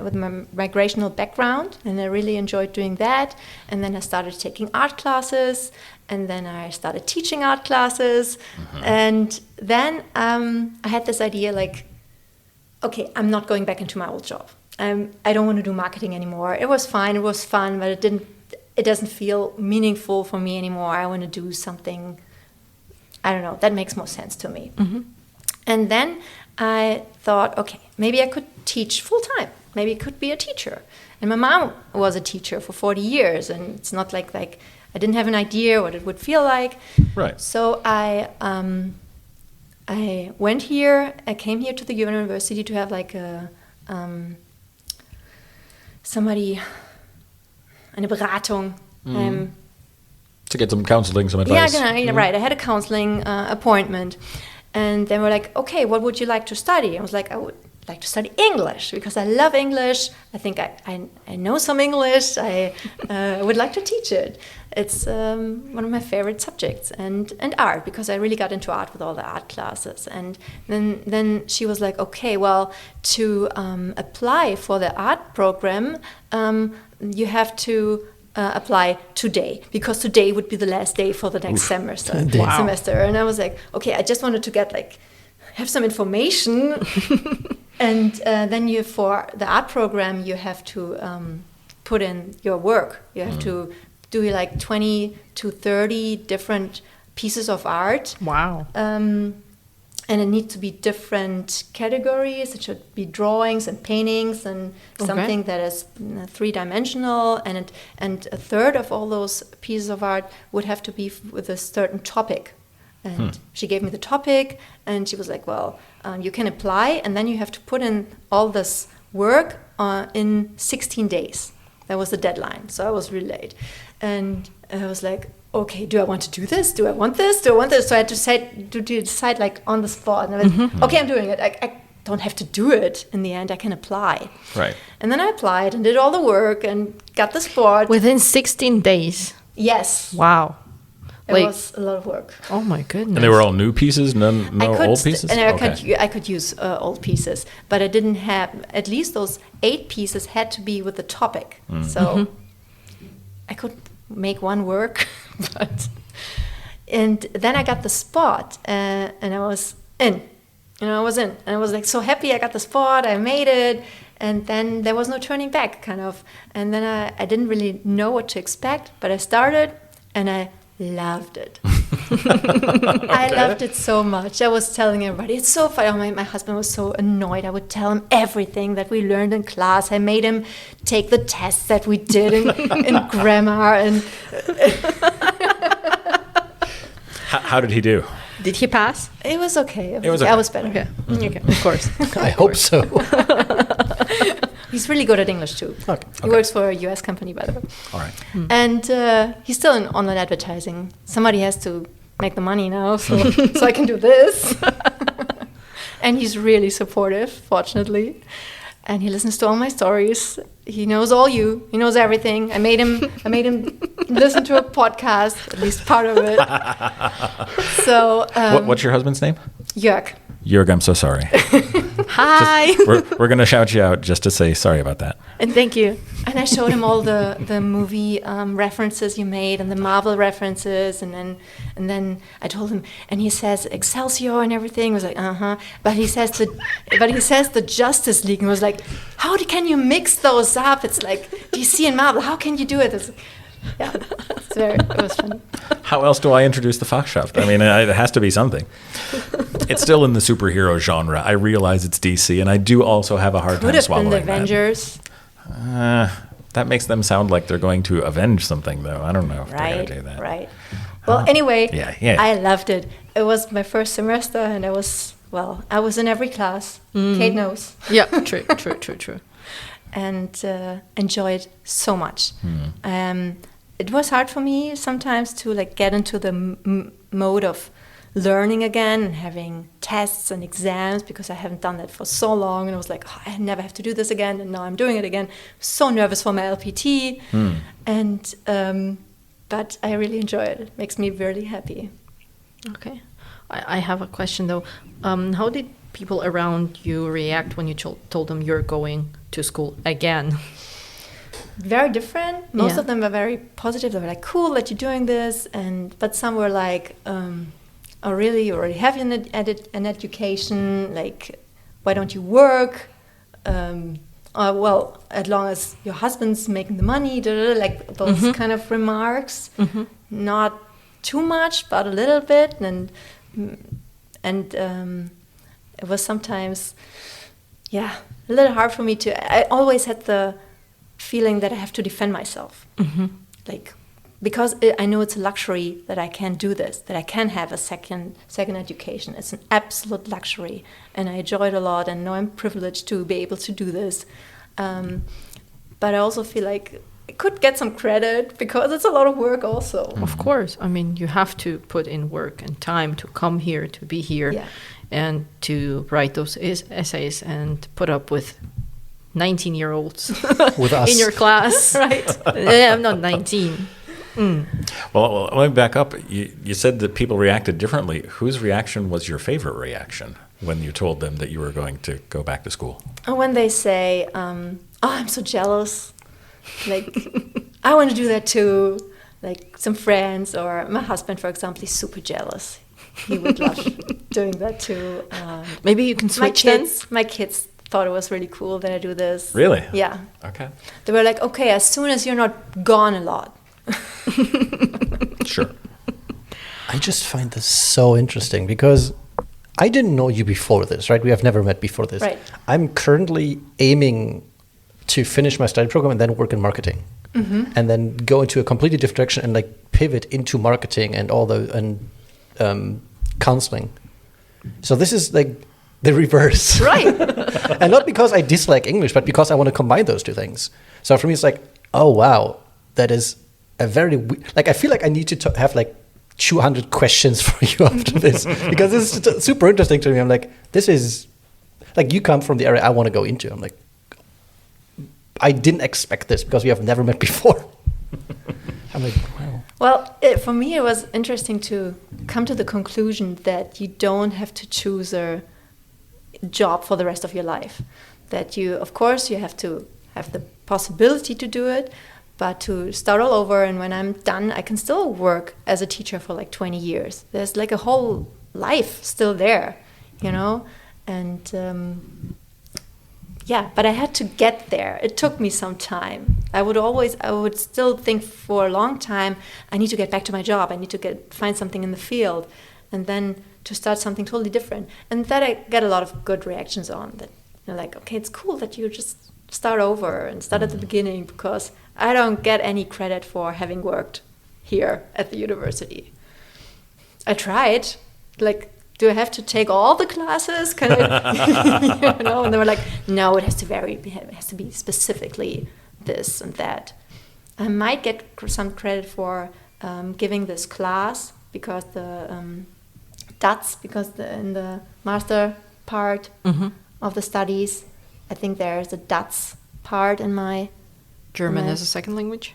migrational background, and I really enjoyed doing that. And then I started taking art classes, and then I started teaching art classes, and then I had this idea like, okay, I'm not going back into my old job. I don't want to do marketing anymore. It was fine, it was fun, but it doesn't feel meaningful for me anymore. I want to do something, I don't know, that makes more sense to me. And then I thought, okay, maybe I could teach full time. Maybe I could be a teacher. And my mom was a teacher for 40 years, and it's not like didn't have an idea what it would feel like. Right. So I went here. I came here to the university to have like eine Beratung. To get some counseling, some advice. Yeah, right. I had a counseling appointment. And they were like, okay, what would you like to study? I was like, I would like to study English because I love English. I think I know some English. I would like to teach it. It's one of my favorite subjects, and art, because I really got into art with all the art classes. And then she was like, okay, well, to apply for the art program, you have to apply today, because today would be the last day for the next semester. And I was like, okay, I just wanted to get have some information. And then for the art program, you have to put in your work. You have to do like 20 to 30 different pieces of art. Wow. And it needs to be different categories. It should be drawings and paintings and something that is three-dimensional. And a third of all those pieces of art would have to be with a certain topic. And she gave me the topic, and she was like, well, you can apply, and then you have to put in all this work in 16 days. That was the deadline. So I was really late. And I was like, okay, do I want to do this? Do I want this? Do I want this? So I had to decide like on the spot. And I went, okay, I'm doing it. I don't have to do it in the end. I can apply. Right. And then I applied and did all the work and got the spot. Within 16 days? Yes. Wow. It was a lot of work. Oh my goodness. And they were all new pieces, no old pieces? And I could use old pieces, but I didn't have, at least those 8 pieces had to be with the topic. So I could make one work, and then I got the spot, and I was in. And I was like so happy I got the spot, I made it, and then there was no turning back, kind of. And then I didn't really know what to expect, but I started, and I loved it. I loved it so much. I was telling everybody, it's so fun. Oh, my husband was so annoyed. I would tell him everything that we learned in class. I made him take the tests that we did in grammar. And How did he do? Did he pass? it was okay. It was okay. I was better. Okay. Okay, of course. I hope so. He's really good at English too. Okay. He works for a US company, by the way. All right. And he's still in online advertising. Somebody has to make the money now, so I can do this. And he's really supportive, fortunately. And he listens to all my stories. He knows all you. He knows everything. I made him listen to a podcast, at least part of it. So What's your husband's name? Jörg. Jörg, I'm so sorry. Hi. We're going to shout you out just to say sorry about that. And thank you. And I showed him all the movie references you made and the Marvel references, and then I told him, and he says Excelsior and everything. I was like, but he says the Justice League, and I was like, can you mix those up? It's like DC and Marvel. How can you do it? It was funny. How else do I introduce the Fachschaft? I mean, it has to be something. It's still in the superhero genre. I realize it's DC, and I do also have a hard time swallowing Could have been the Avengers. That makes them sound like they're going to avenge something, though. I don't know if they're going to do that. Right. Well, anyway, Yeah. I loved it. It was my first semester, and I was in every class. Kate knows. Yeah, true. And enjoyed so much. It was hard for me sometimes to get into the mode of learning again and having tests and exams, because I haven't done that for so long, and I was like, I never have to do this again, and now I'm doing it again. So nervous for my LPT, and but I really enjoy it. It makes me really happy. Okay. I have a question though. How did people around you react when you told them you're going to school again? Very different. Most Yeah. of them were very positive. They were like, cool that you're doing this, but some were like, oh really, you already have an education, like why don't you work? Well, as long as your husband's making the money, like those kind of remarks. Not too much, but a little bit, and it was sometimes a little hard for me I always had the feeling that I have to defend myself. Like, because I know it's a luxury that I can do this, that I can have a second education. It's an absolute luxury, and I enjoy it a lot, and know I'm privileged to be able to do this. But I also feel like I could get some credit because it's a lot of work also. Of course. I mean, you have to put in work and time to come here, to be here, and to write those essays and put up with 19-year-olds with us in your class. Right. Yeah, I'm not 19. Well, let me back up. You said that people reacted differently. Whose reaction was your favorite reaction when you told them that you were going to go back to school? When they say, oh, I'm so jealous. Like, I want to do that too. Like some friends or my husband, for example, is super jealous. He would love doing that too. Maybe you can switch My kids thought it was really cool that I do this. Really? Yeah. Okay. They were like, okay, as soon as you're not gone a lot. Sure. I just find this so interesting because I didn't know you before this, right? We have never met before this. Right. I'm currently aiming to finish my study program and then work in marketing, and then go into a completely different direction and like pivot into marketing and counseling. So this is like the reverse, Right. and not because I dislike English, but because I want to combine those two things. So for me, it's like, oh wow, that is a very like I feel like I need to have like 200 questions for you after this because this is super interesting to me. I'm like, this is like you come from the area I want to go into. I'm like, I didn't expect this because we have never met before. I'm like, wow. Well, for me, it was interesting to come to the conclusion that you don't have to choose a job for the rest of your life. That you, of course, you have to have the possibility to do it, but to start all over. And when I'm done, I can still work as a teacher for like 20 years. There's like a whole life still there, you know? And yeah, but I had to get there. It took me some time. I would still think for a long time, I need to get back to my job. I need to find something in the field, and then to start something totally different. And that I get a lot of good reactions on. That they're like, okay, it's cool that you just start over and start at the beginning, because I don't get any credit for having worked here at the university. I tried, like, do I have to take all the classes? Can I, you know? And they were like, no, it has to vary. It has to be specifically this and that. I might get some credit for giving this class because in the master part of the studies, I think there's a DATS part in my German as a second language?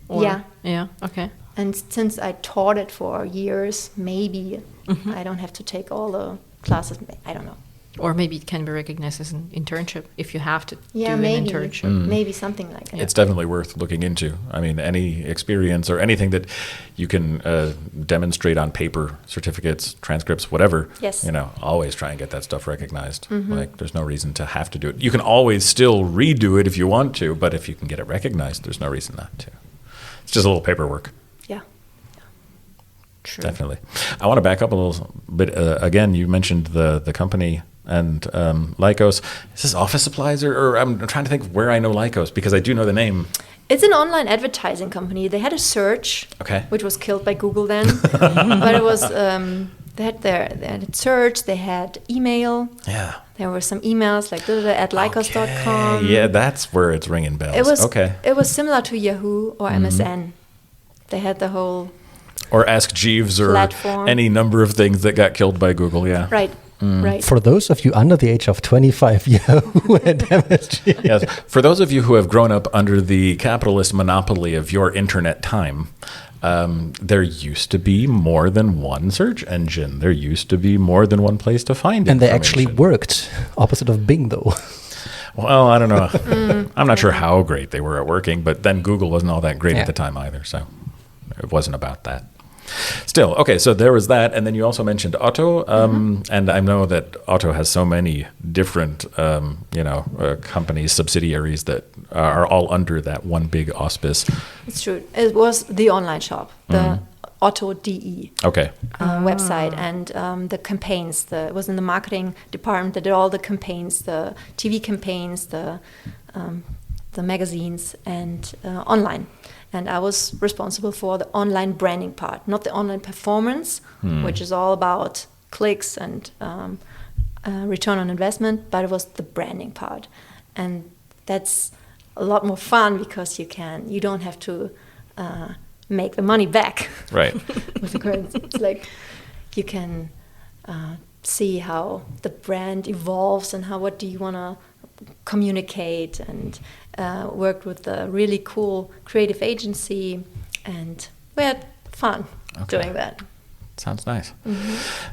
Yeah, okay. And since I taught it for years, maybe I don't have to take all the classes. I don't know. Or maybe it can be recognized as an internship if you have to do maybe. an internship. Maybe something like that. It's definitely worth looking into. I mean, any experience or anything that you can demonstrate on paper, certificates, transcripts, whatever. Yes. You know, always try and get that stuff recognized. Like, there's no reason to have to do it. You can always still redo it if you want to, but if you can get it recognized, there's no reason not to. It's just a little paperwork. Yeah. True. Definitely. I want to back up a little bit. Again, you mentioned the company and Lycos. Is this office supplies or I'm trying to think where I know Lycos because I do know the name. It's an online advertising company. They had a search, which was killed by Google then. But it was they had a search. They had email. Yeah. There were some emails like at lycos.com. Yeah, that's where it's ringing bells. It was similar to Yahoo or MSN. They had the whole or Ask Jeeves or platform. Any number of things that got killed by Google. Yeah. Right. Right. For those of you under the age of 25, Yahoo and MSG. Yes. For those of you who have grown up under the capitalist monopoly of your internet time, there used to be more than one search engine. There used to be more than one place to find and they actually worked, opposite of Bing, though. Well, I don't know. I'm not sure how great they were at working, but then Google wasn't all that great at the time either, so it wasn't about that. Still, okay, so there was that, and then you also mentioned Otto, and I know that Otto has so many different, companies, subsidiaries that are all under that one big auspice. It's true. It was the online shop, the Otto.de website, and the campaigns. It was in the marketing department that did all the campaigns, the TV campaigns, the the magazines, and online. And I was responsible for the online branding part, not the online performance, which is all about clicks and return on investment, but it was the branding part. And that's a lot more fun because you don't have to make the money back. Right. With the currency. It's like you can see how the brand evolves and what do you want to communicate, and worked with a really cool creative agency, and we had fun doing that. Sounds nice.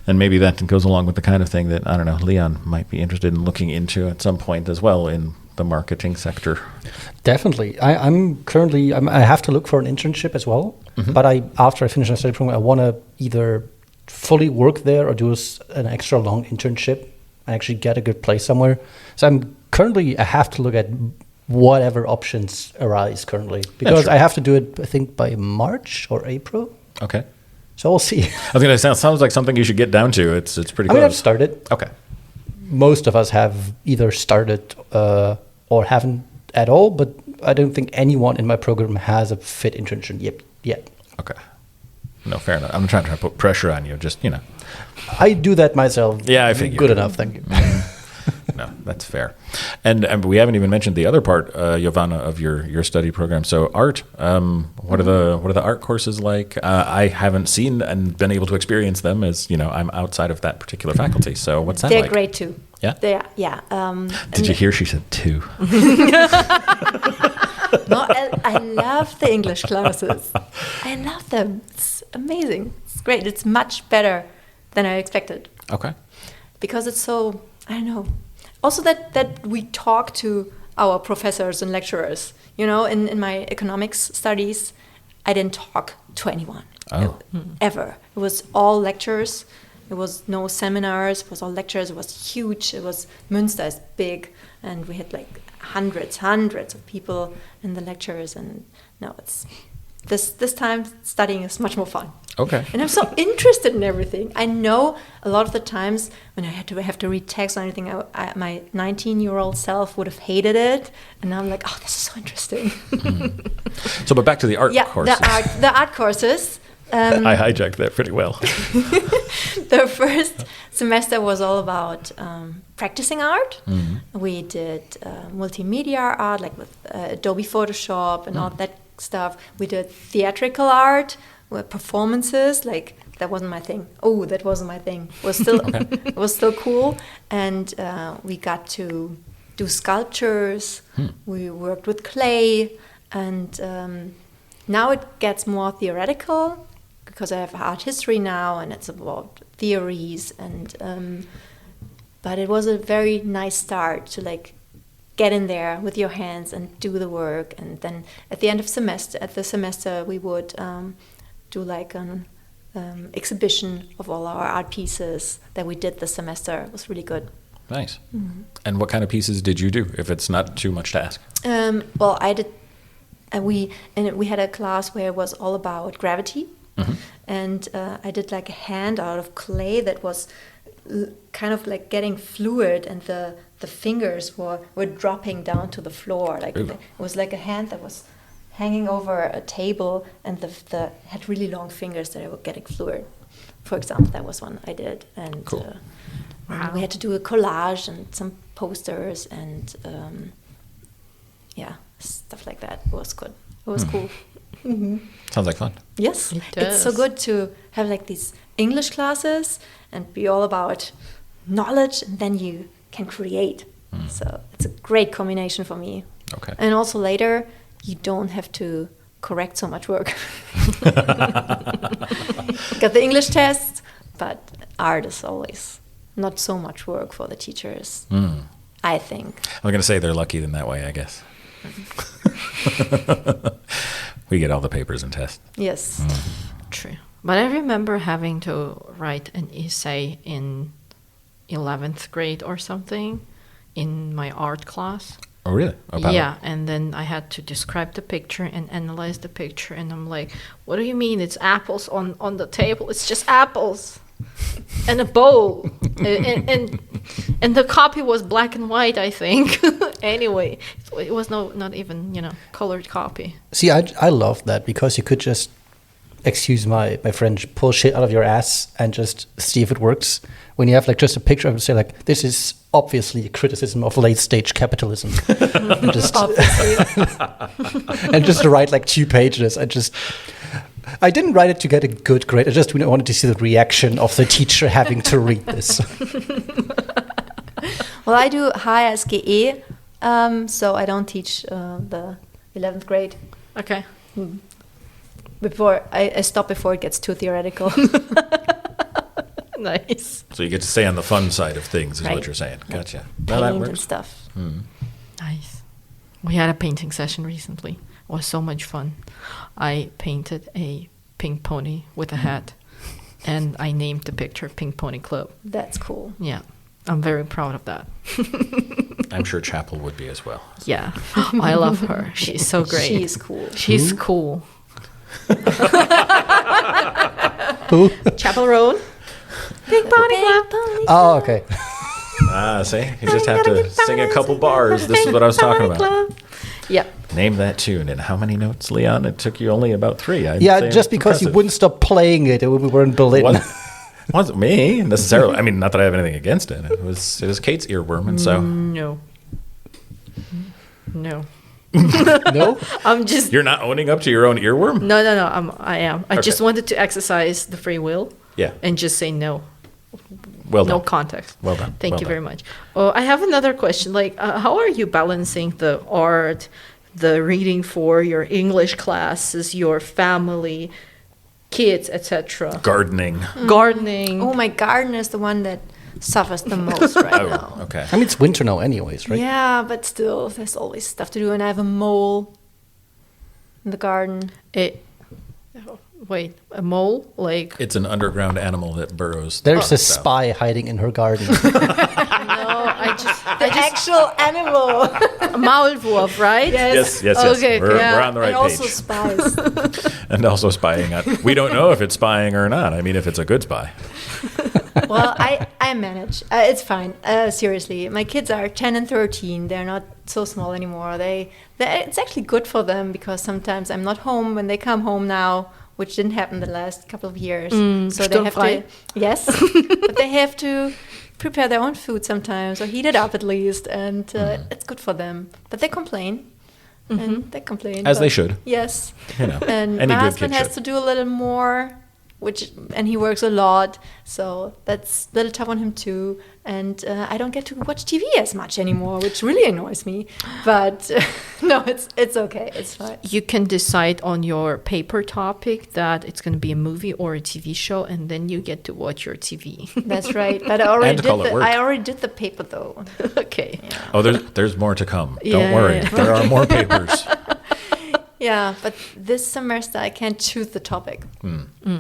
And maybe that goes along with the kind of thing that, I don't know, Leon might be interested in looking into at some point as well in the marketing sector. Definitely. I'm currently, I have to look for an internship as well. But after I finish my study program, I want to either fully work there or do an extra long internship and actually get a good place somewhere. So I have to look at whatever options arise currently, because I have to do it, I think, by March or April. Okay. So we'll see. I was going to say, it sounds like something you should get down to. It's pretty close. I mean, I've started. Okay. Most of us have either started or haven't at all, but I don't think anyone in my program has a fit internship yet. Okay. No, fair enough. I'm trying to put pressure on you, just, I do that myself. Yeah, I figured. Good enough, thank you. No, that's fair. And we haven't even mentioned the other part, Jovanna, of your study program. So art, what are the art courses like? I haven't seen and been able to experience them, as I'm outside of that particular faculty. So what's that They're like? great too. Yeah? Yeah. Did you hear she said two? No, I love the English classes. I love them. It's amazing. It's great. It's much better than I expected. Okay. Because it's so, I don't know. Also that we talk to our professors and lecturers. In my economics studies, I didn't talk to anyone. Ever. It was all lectures. It was no seminars. It was all lectures. It was huge. It was Münster is big, and we had like hundreds of people in the lectures. And no, it's this time studying is much more fun. Okay. And I'm so interested in everything. I know a lot of the times when I have to read text or anything, my 19-year-old self would have hated it, and now I'm like, oh, this is so interesting. So, but back to the art courses. the art courses. I hijacked that pretty well. The first semester was all about practicing art. We did multimedia art, like with Adobe Photoshop and all that stuff. We did theatrical art, performances. Like that wasn't my thing. Oh, that wasn't my thing. It was still cool. And we got to do sculptures. We worked with clay, and now it gets more theoretical, because I have art history now, and it's about theories, and but it was a very nice start to like get in there with your hands and do the work. And then at the end of the semester we would do like an exhibition of all our art pieces that we did this semester. It was really good. Nice. And what kind of pieces did you do, if it's not too much to ask? Well, I did. We had a class where it was all about gravity. And I did like a hand out of clay that was kind of like getting fluid, and the fingers were dropping down to the floor. Like it was like a hand that was hanging over a table, and the had really long fingers that were getting fluid. For example, that was one I did. And cool. We had to do a collage and some posters and stuff like that. It was good. It was cool. Sounds like fun. Yes, it does. It's so good to have like these English classes and be all about knowledge, and then you can create. So it's a great combination for me. Okay. And also later, you don't have to correct so much work. Got the English test, but art is always not so much work for the teachers, I think. I'm going to say they're lucky in that way, I guess. We get all the papers and tests. Yes. True. But I remember having to write an essay in 11th grade or something in my art class. Oh, really? About Yeah, and then I had to describe the picture and analyze the picture, and I'm like, what do you mean it's apples on the table? It's just apples and a bowl. and And the copy was black and white, I think. Anyway, it was not even, colored copy. See, I love that because you could just, excuse my French, pull shit out of your ass and just see if it works. When you have like just a picture of it, say like, this is obviously a criticism of late stage capitalism. and just and just to write like 2 pages. I didn't write it to get a good grade. I just wanted to see the reaction of the teacher having to read this. Well, I do high SGE, so I don't teach the 11th grade. Okay. Before I stop before it gets too theoretical. Nice. So you get to stay on the fun side of things, is Right. what you're saying. Gotcha. Paint No, that and works. stuff. Nice. We had a painting session recently. It was so much fun. I painted a pink pony with a hat, and I named the picture Pink Pony Club. That's cool. Yeah, I'm very proud of that. I'm sure Chapel would be as well. Yeah, I love her. She's so great. She's cool. She's cool. Who? Chapel Road. Big Pony Club. Oh, okay. See? You just have to sing a couple bars. This is what I was talking about. Yeah. Name that tune. And how many notes, Leon? It took you only about 3. I'd Yeah, say just because you impressive. wouldn't stop playing it when we were in Berlin. Wasn't me necessarily. I mean, not that I have anything against it. It was Kate's earworm, and so No. No? I'm just. you're not owning up to your own earworm. No. I am. I just Okay. wanted to exercise the free will. Yeah. And just say no. Well No done. context. Well done. Thank Well you done. very much. Oh, I have another question. Like, how are you balancing the art, the reading for your English classes, your family, kids, etc., Gardening. gardening? Oh, my garden is the one that suffers the most right now. Oh, okay. I mean, it's winter now anyways, right? Yeah, but still, there's always stuff to do. And I have a mole in the garden. Wait, a mole? Like, It's an underground animal that burrows. There's a south. spy hiding in her garden. The actual animal. a Maulwurf, right? Yes. Okay, We're yeah. on the right And also page. spies. And also spying on. We don't know if it's spying or not. I mean, if it's a good spy. Well, I manage. It's fine. Seriously, my kids are 10 and 13. They're not so small anymore. It's actually good for them because sometimes I'm not home when they come home now, which didn't happen the last couple of years. So they have stir-fry? to, yes, but they have to prepare their own food sometimes or heat it up at least, and it's good for them. But they complain. And they complain. As they but- should. Yes. You know, And any my good husband kid has should. to do a little more, and he works a lot, so that's a little tough on him too. And I don't get to watch TV as much anymore, which really annoys me. But no, it's okay, it's fine. You can decide on your paper topic that it's going to be a movie or a TV show, and then you get to watch your TV. That's right. But I already And call it work. I already did the paper though. Okay. Oh, there's more to come. Yeah, Don't worry. yeah. There are more papers. Yeah, but this semester I can't choose the topic.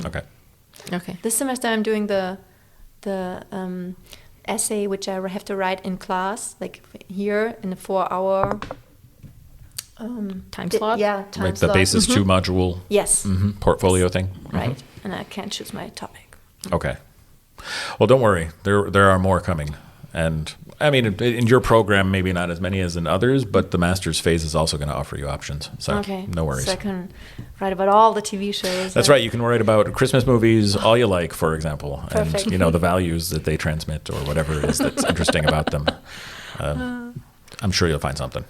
Okay. Okay. This semester I'm doing the essay which I have to write in class, like here in a 4-hour Time slot? Yeah, time Like the slot. Basis 2 module Yes, portfolio thing. right. And I can't choose my topic. Okay. Well, don't worry. There are more coming. And I mean, in your program, maybe not as many as in others, but the master's phase is also going to offer you options. So Okay. no worries. So I can write about all the TV shows. That's right. You can write about Christmas movies, all you like, for example, Perfect. and the values that they transmit or whatever it is that's interesting about them. I'm sure you'll find something.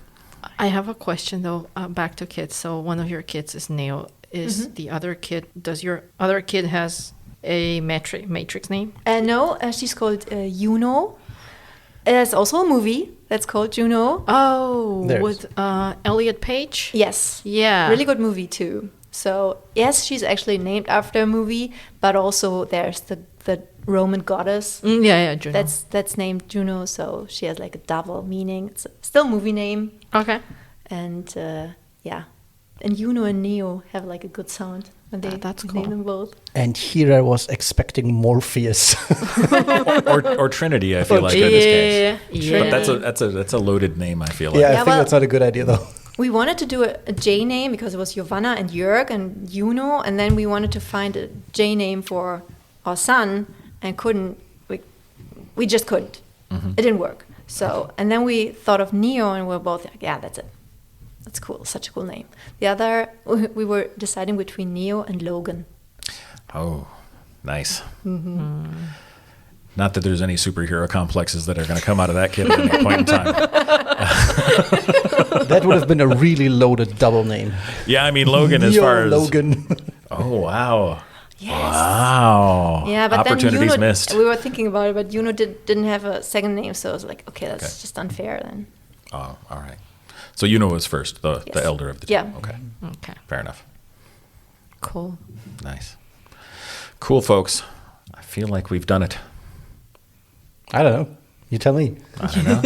I have a question though, back to kids. So one of your kids is Neo. Is the other kid, does your other kid has a matrix name? No, she's called Juno. There's also a movie that's called Juno. Oh, There's- with Elliot Page? Yes. Yeah. Really good movie too. So yes, she's actually named after a movie, but also there's the Roman goddess Yeah, Juno. that's named Juno. So she has like a double meaning. It's still a movie name, okay. and yeah, and Juno and Neo have like a good sound when they That's name cool. them both. And here I was expecting Morpheus. or Trinity, I feel like in this case. Yeah. But that's a loaded name, I feel like. Yeah, I Yeah, think well- that's not a good idea though. We wanted to do a J name because it was Jovanna and Jörg and Juno, and then we wanted to find a J name for our son and couldn't. We just couldn't. It didn't work. So, and then we thought of Neo, and we were both like, yeah, that's it. That's cool. Such a cool name. The other, we were deciding between Neo and Logan. Oh, nice. Not that there's any superhero complexes that are going to come out of that kid at any point in time. That would have been a really loaded double name. Yeah, I mean, Logan, as Neo far as... Logan. Oh, wow. Yes. Wow. Yeah, but Opportunities then Juno, missed. we were thinking about it, but Juno didn't have a second name, so I was like, okay, that's just unfair then. Oh, all right. So Yuno was first, the elder of the two. Yeah. Okay. Okay. Fair enough. Cool. Nice. Cool, folks. I feel like we've done it. I don't know. You tell me. I don't know.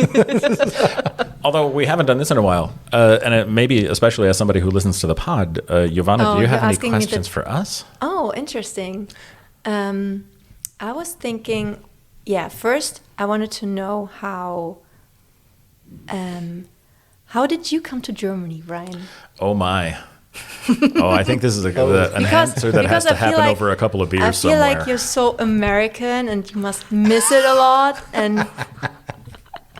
Although we haven't done this in a while, and it maybe especially as somebody who listens to the pod, Jovanna, do you have any questions for us? Oh, interesting. I was thinking, first I wanted to know how did you come to Germany, Ryan? Oh, my. Oh, I think this is an answer that has to happen over a couple of beers somewhere. I feel like you're so American and you must miss it a lot. And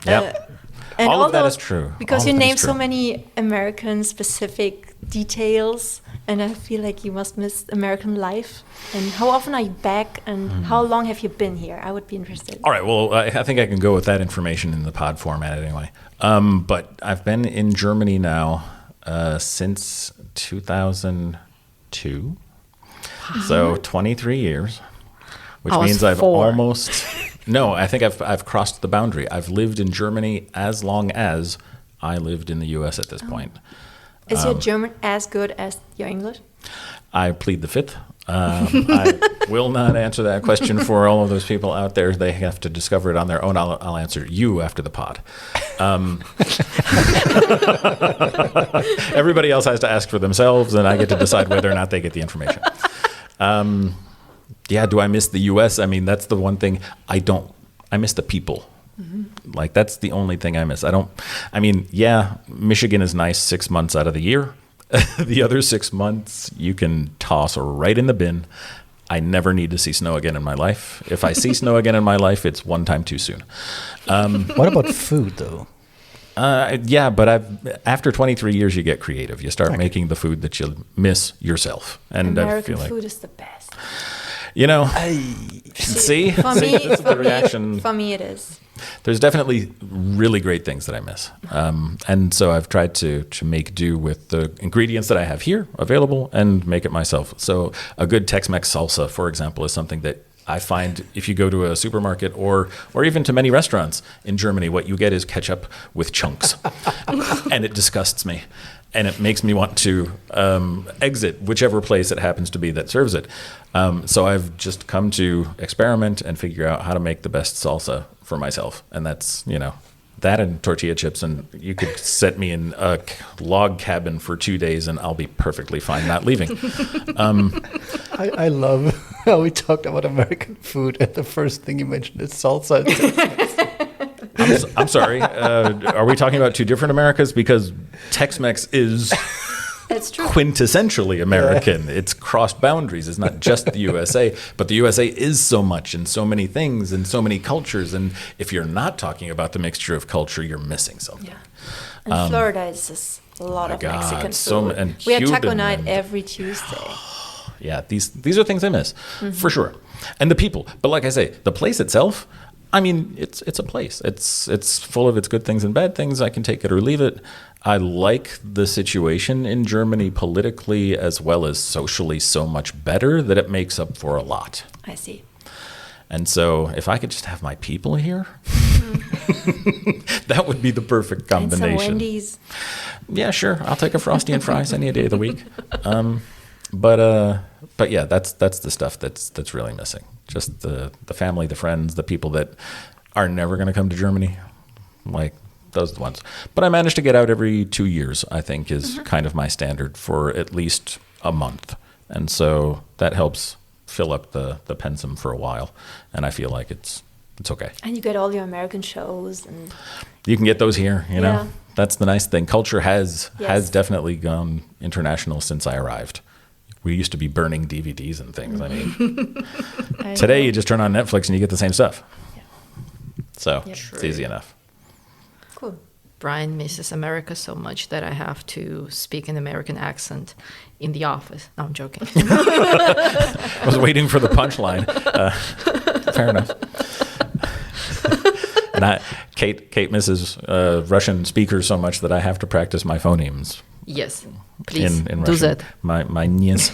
yep. And all of that is true. Because you name so many American-specific details, and I feel like you must miss American life. And how often are you back, and how long have you been here? I would be interested. All right, well, I think I can go with that information in the pod format anyway. But I've been in Germany now since 2002, so 23 years, which means I've almost... No, I think I've crossed the boundary. I've lived in Germany as long as I lived in the U.S. at this point. Is your German as good as your English? I plead the fifth. I will not answer that question for all of those people out there. They have to discover it on their own. I'll answer you after the pod. Everybody else has to ask for themselves, and I get to decide whether or not they get the information. Yeah, do I miss the U.S.? I mean, that's the one thing I don't. I miss the people. Like, that's the only thing I miss. Michigan is nice 6 months out of the year. The other 6 months, you can toss right in the bin. I never need to see snow again in my life. If I see snow again in my life, it's one time too soon. What about food, though? Yeah, but after 23 years, you get creative. You start making the food that you miss yourself. And American I feel like food is the best. You know, see? For me, it is. There's definitely really great things that I miss. And so I've tried to make do with the ingredients that I have here available and make it myself. So a good Tex-Mex salsa, for example, is something that I find if you go to a supermarket or even to many restaurants in Germany, what you get is ketchup with chunks. And it disgusts me. And it makes me want to exit whichever place it happens to be that serves it. So I've just come to experiment and figure out how to make the best salsa for myself. And that's, that and tortilla chips. And you could set me in a log cabin for 2 days and I'll be perfectly fine not leaving. I love how we talked about American food and the first thing you mentioned is salsa. I'm sorry. Are we talking about two different Americas? Because Tex-Mex is That's true. quintessentially American. It's crossed boundaries. It's not just the USA, but the USA is so much and so many things and so many cultures. And if you're not talking about the mixture of culture, you're missing something. Yeah. And Florida is just a lot of Mexican food. And we had taco Cuban night and- every Tuesday. Yeah, these are things I miss, for sure. And the people. But like I say, the place itself, I mean, it's a place. It's full of its good things and bad things. I can take it or leave it. I like the situation in Germany politically as well as socially so much better that it makes up for a lot. I see. And so if I could just have my people here, that would be the perfect combination. And some Wendy's. Yeah, sure. I'll take a Frosty and fries any day of the week. But yeah, that's the stuff that's really missing. Just the family, the friends, the people that are never going to come to Germany. Like, those are the ones. But I managed to get out every 2 years, I think, is kind of my standard for at least a month. And so that helps fill up the pensum for a while. And I feel like it's okay. And you get all your American shows. And You can get those here, you know. Yeah. That's the nice thing. Culture has Yes. definitely gone international since I arrived. We used to be burning DVDs and things. I mean, today you just turn on Netflix and you get the same stuff. So Yep. it's easy enough. Cool. Brian misses America so much that I have to speak an American accent in the office. No, I'm joking. I was waiting for the punchline. Fair enough. And Kate misses Russian speakers so much that I have to practice my phonemes. Yes, please In do Russian. that. My niece.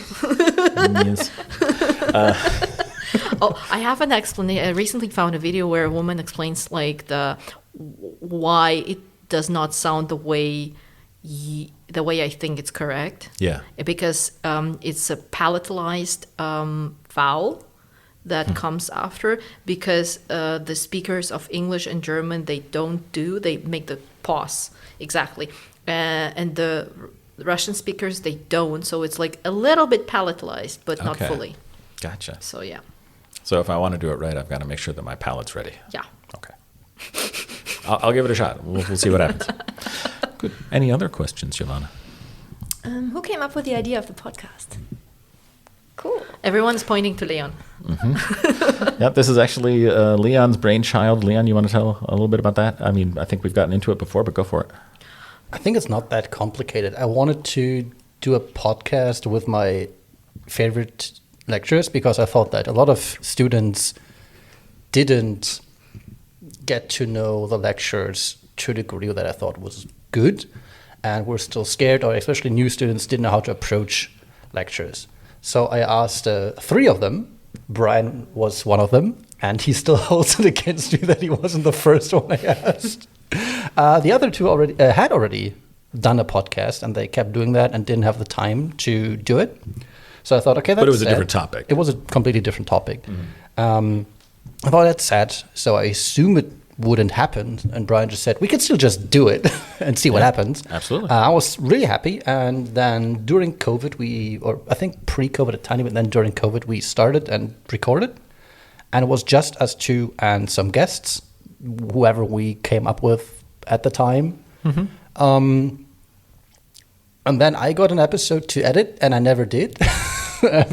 Niece. Oh, I have an explanation. I recently found a video where a woman explains like why it does not sound the way I think it's correct. Yeah. Because it's a palatalized vowel that comes after, because the speakers of English and German, they make the pause exactly, and the Russian speakers, they don't, so it's like a little bit palatalized but not Okay. fully. Gotcha. So yeah. So if I want to do it right, I've got to make sure that my palate's ready. Yeah. Okay. I'll give it a shot. We'll see what happens. Good. Any other questions, Jovanna? Who came up with the idea of the podcast? Cool. Everyone's pointing to Leon. Yep, this is actually Leon's brainchild. Leon, you want to tell a little bit about that? I mean, I think we've gotten into it before, but go for it. I think it's not that complicated. I wanted to do a podcast with my favorite lecturers because I thought that a lot of students didn't get to know the lectures to a degree that I thought was good, and were still scared, or especially new students didn't know how to approach lectures. So I asked 3 of them. Brian was one of them, and he still holds it against me that he wasn't the first one I asked. The other 2 had already done a podcast, and they kept doing that and didn't have the time to do it. So I thought, okay, that's But it was sad. a different topic. It was a completely different topic. I thought that's sad, so I assume it wouldn't happen. And Brian just said, we could still just do it and see what happens. Absolutely. I was really happy. And then during COVID, or I think pre-COVID a tiny bit, then during COVID, we started and recorded. And it was just us 2 and some guests, whoever we came up with at the time. And then I got an episode to edit, and I never did.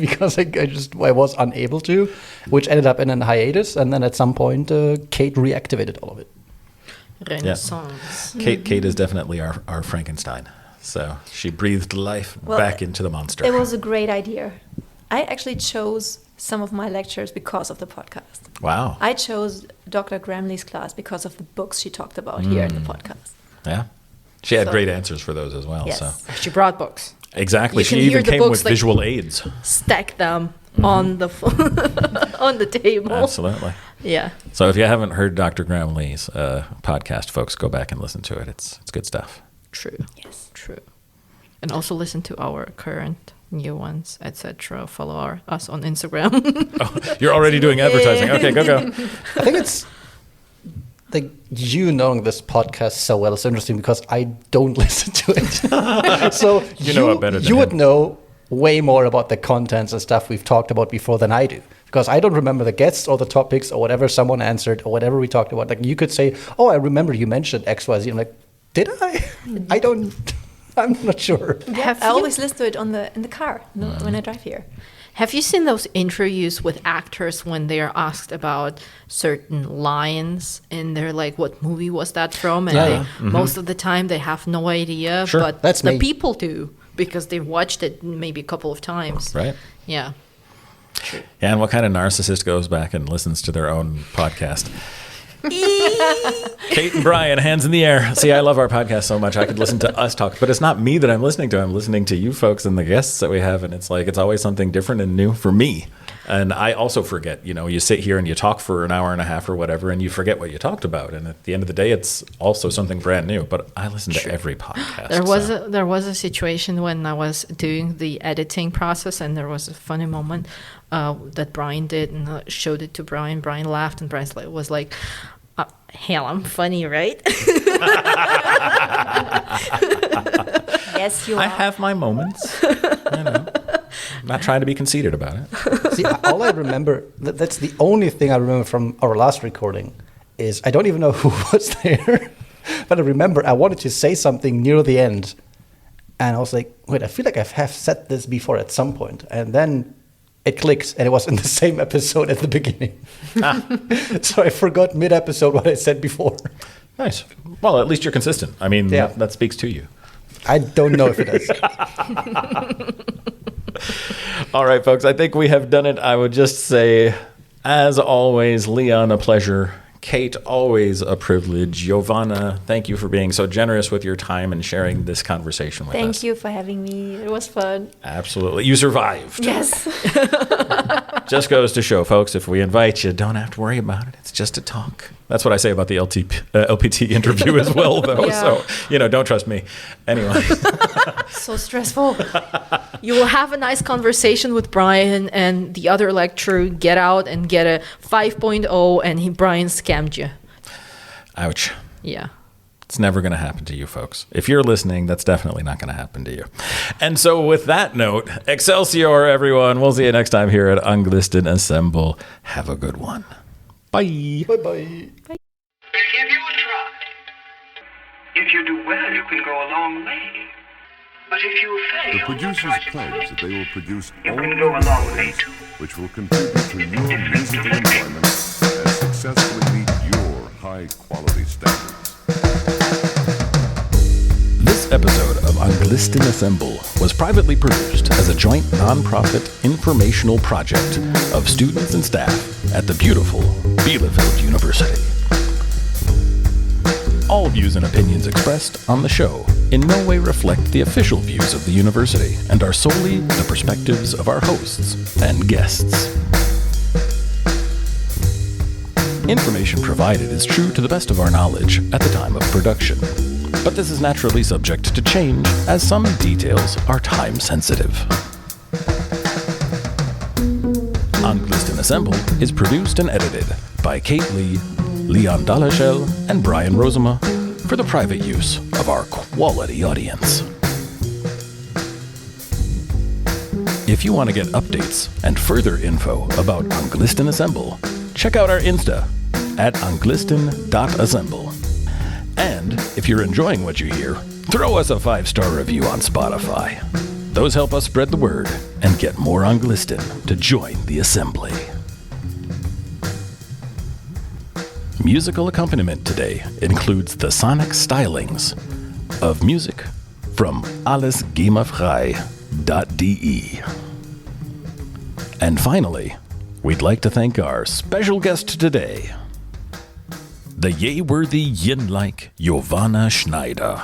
Because I was unable to, which ended up in a hiatus. And then at some point, Kate reactivated all of it. Renaissance. Kate is definitely our Frankenstein. So she breathed life back into the monster. It was a great idea. I actually chose some of my lectures because of the podcast. Wow. I chose Dr. Gramley's class because of the books she talked about here in the podcast. Yeah. She had So- great answers for those as well. Yes. So She brought books. exactly. You She can even hear the came books, with like- visual aids. Stack them on the on the table. Absolutely. Yeah. So if you haven't heard Dr. Graham Lee's podcast, folks, go back and listen to it. It's good stuff. True. Yes. True. And also listen to our current new ones, etc. Follow us on Instagram. You're already doing advertising. Okay, go. I think it's like you knowing this podcast so well is interesting because I don't listen to it. So You know it better than you would him. know way more about the contents and stuff we've talked about before than I do. Because I don't remember the guests or the topics or whatever someone answered or whatever we talked about. Like you could say, oh, I remember you mentioned XYZ. I'm like, did I? I'm not sure. Have I you- always listen to it in the car when I drive here. Have you seen those interviews with actors when they are asked about certain lines and they're like, what movie was that from? And Yeah. most of the time they have no idea, Sure, but that's the me. people do because they've watched it maybe a couple of times. Right? Yeah. Yeah, and what kind of narcissist goes back and listens to their own podcast? Kate and Brian, hands in the air. See, I love our podcast so much. I could listen to us talk, but it's not me that I'm listening to. I'm listening to you folks and the guests that we have, and it's like it's always something different and new for me. And I also forget. You sit here and you talk for an hour and a half or whatever, and you forget what you talked about. And at the end of the day, it's also something brand new. But I listen to every podcast. There was a situation when I was doing the editing process, and there was a funny moment that Brian did, and I showed it to Brian. Brian laughed, and Brian was like, "Hell, I'm funny, right?" Yes, you are. I have my moments. I'm not trying to be conceited about it. See, all I remember, that's the only thing I remember from our last recording, is I don't even know who was there, but I remember I wanted to say something near the end, and I was like, wait, I feel like I have said this before at some point, and then it clicks, and it was in the same episode at the beginning. So I forgot mid-episode what I said before. Nice. Well, at least you're consistent. I mean, Yeah. that speaks to you. I don't know if it is. All right, folks, I think we have done it. I would just say, as always, Leon, a pleasure. Kate, always a privilege. Jovanna, thank you for being so generous with your time and sharing this conversation with us. Thank you for having me. It was fun. Absolutely. You survived. Yes. Just goes to show, folks, if we invite you, don't have to worry about it. It's just a talk. That's what I say about the LPT interview as well, though. Yeah. So, don't trust me. Anyway. So stressful. You will have a nice conversation with Brian, and the other lecturer get out and get a 5.0, and Brian scammed you. Ouch. Yeah. It's never going to happen to you, folks. If you're listening, that's definitely not going to happen to you. And so with that note, Excelsior, everyone. We'll see you next time here at Anglisten Assemble. Have a good one. Bye. Bye-bye. We'll give you a try. If you do well, you can go a long way. But if you fail, The producers pledge that they will produce you only can go a long way recordings too. which will contribute to your musical enjoyment and successfully meet your high-quality standards. This episode of Anglisten Assemble was privately produced as a joint nonprofit informational project of students and staff at the beautiful Bielefeld University. All views and opinions expressed on the show in no way reflect the official views of the university and are solely the perspectives of our hosts and guests. Information provided is true to the best of our knowledge at the time of production, but this is naturally subject to change as some details are time sensitive. Anglisten Assemble is produced and edited by Kate Lee, Leon Dalachel, and Brian Rosema for the private use of our quality audience. If you want to get updates and further info about Anglisten Assemble, check out our Insta at anglisten.assemble. And if you're enjoying what you hear, throw us a 5-star review on Spotify. Those help us spread the word and get more Anglisten to join the assembly. Musical accompaniment today includes the sonic stylings of music from allesgemaefrei.de. And finally, we'd like to thank our special guest today, the yea-worthy yin-like Jovanna Schneider.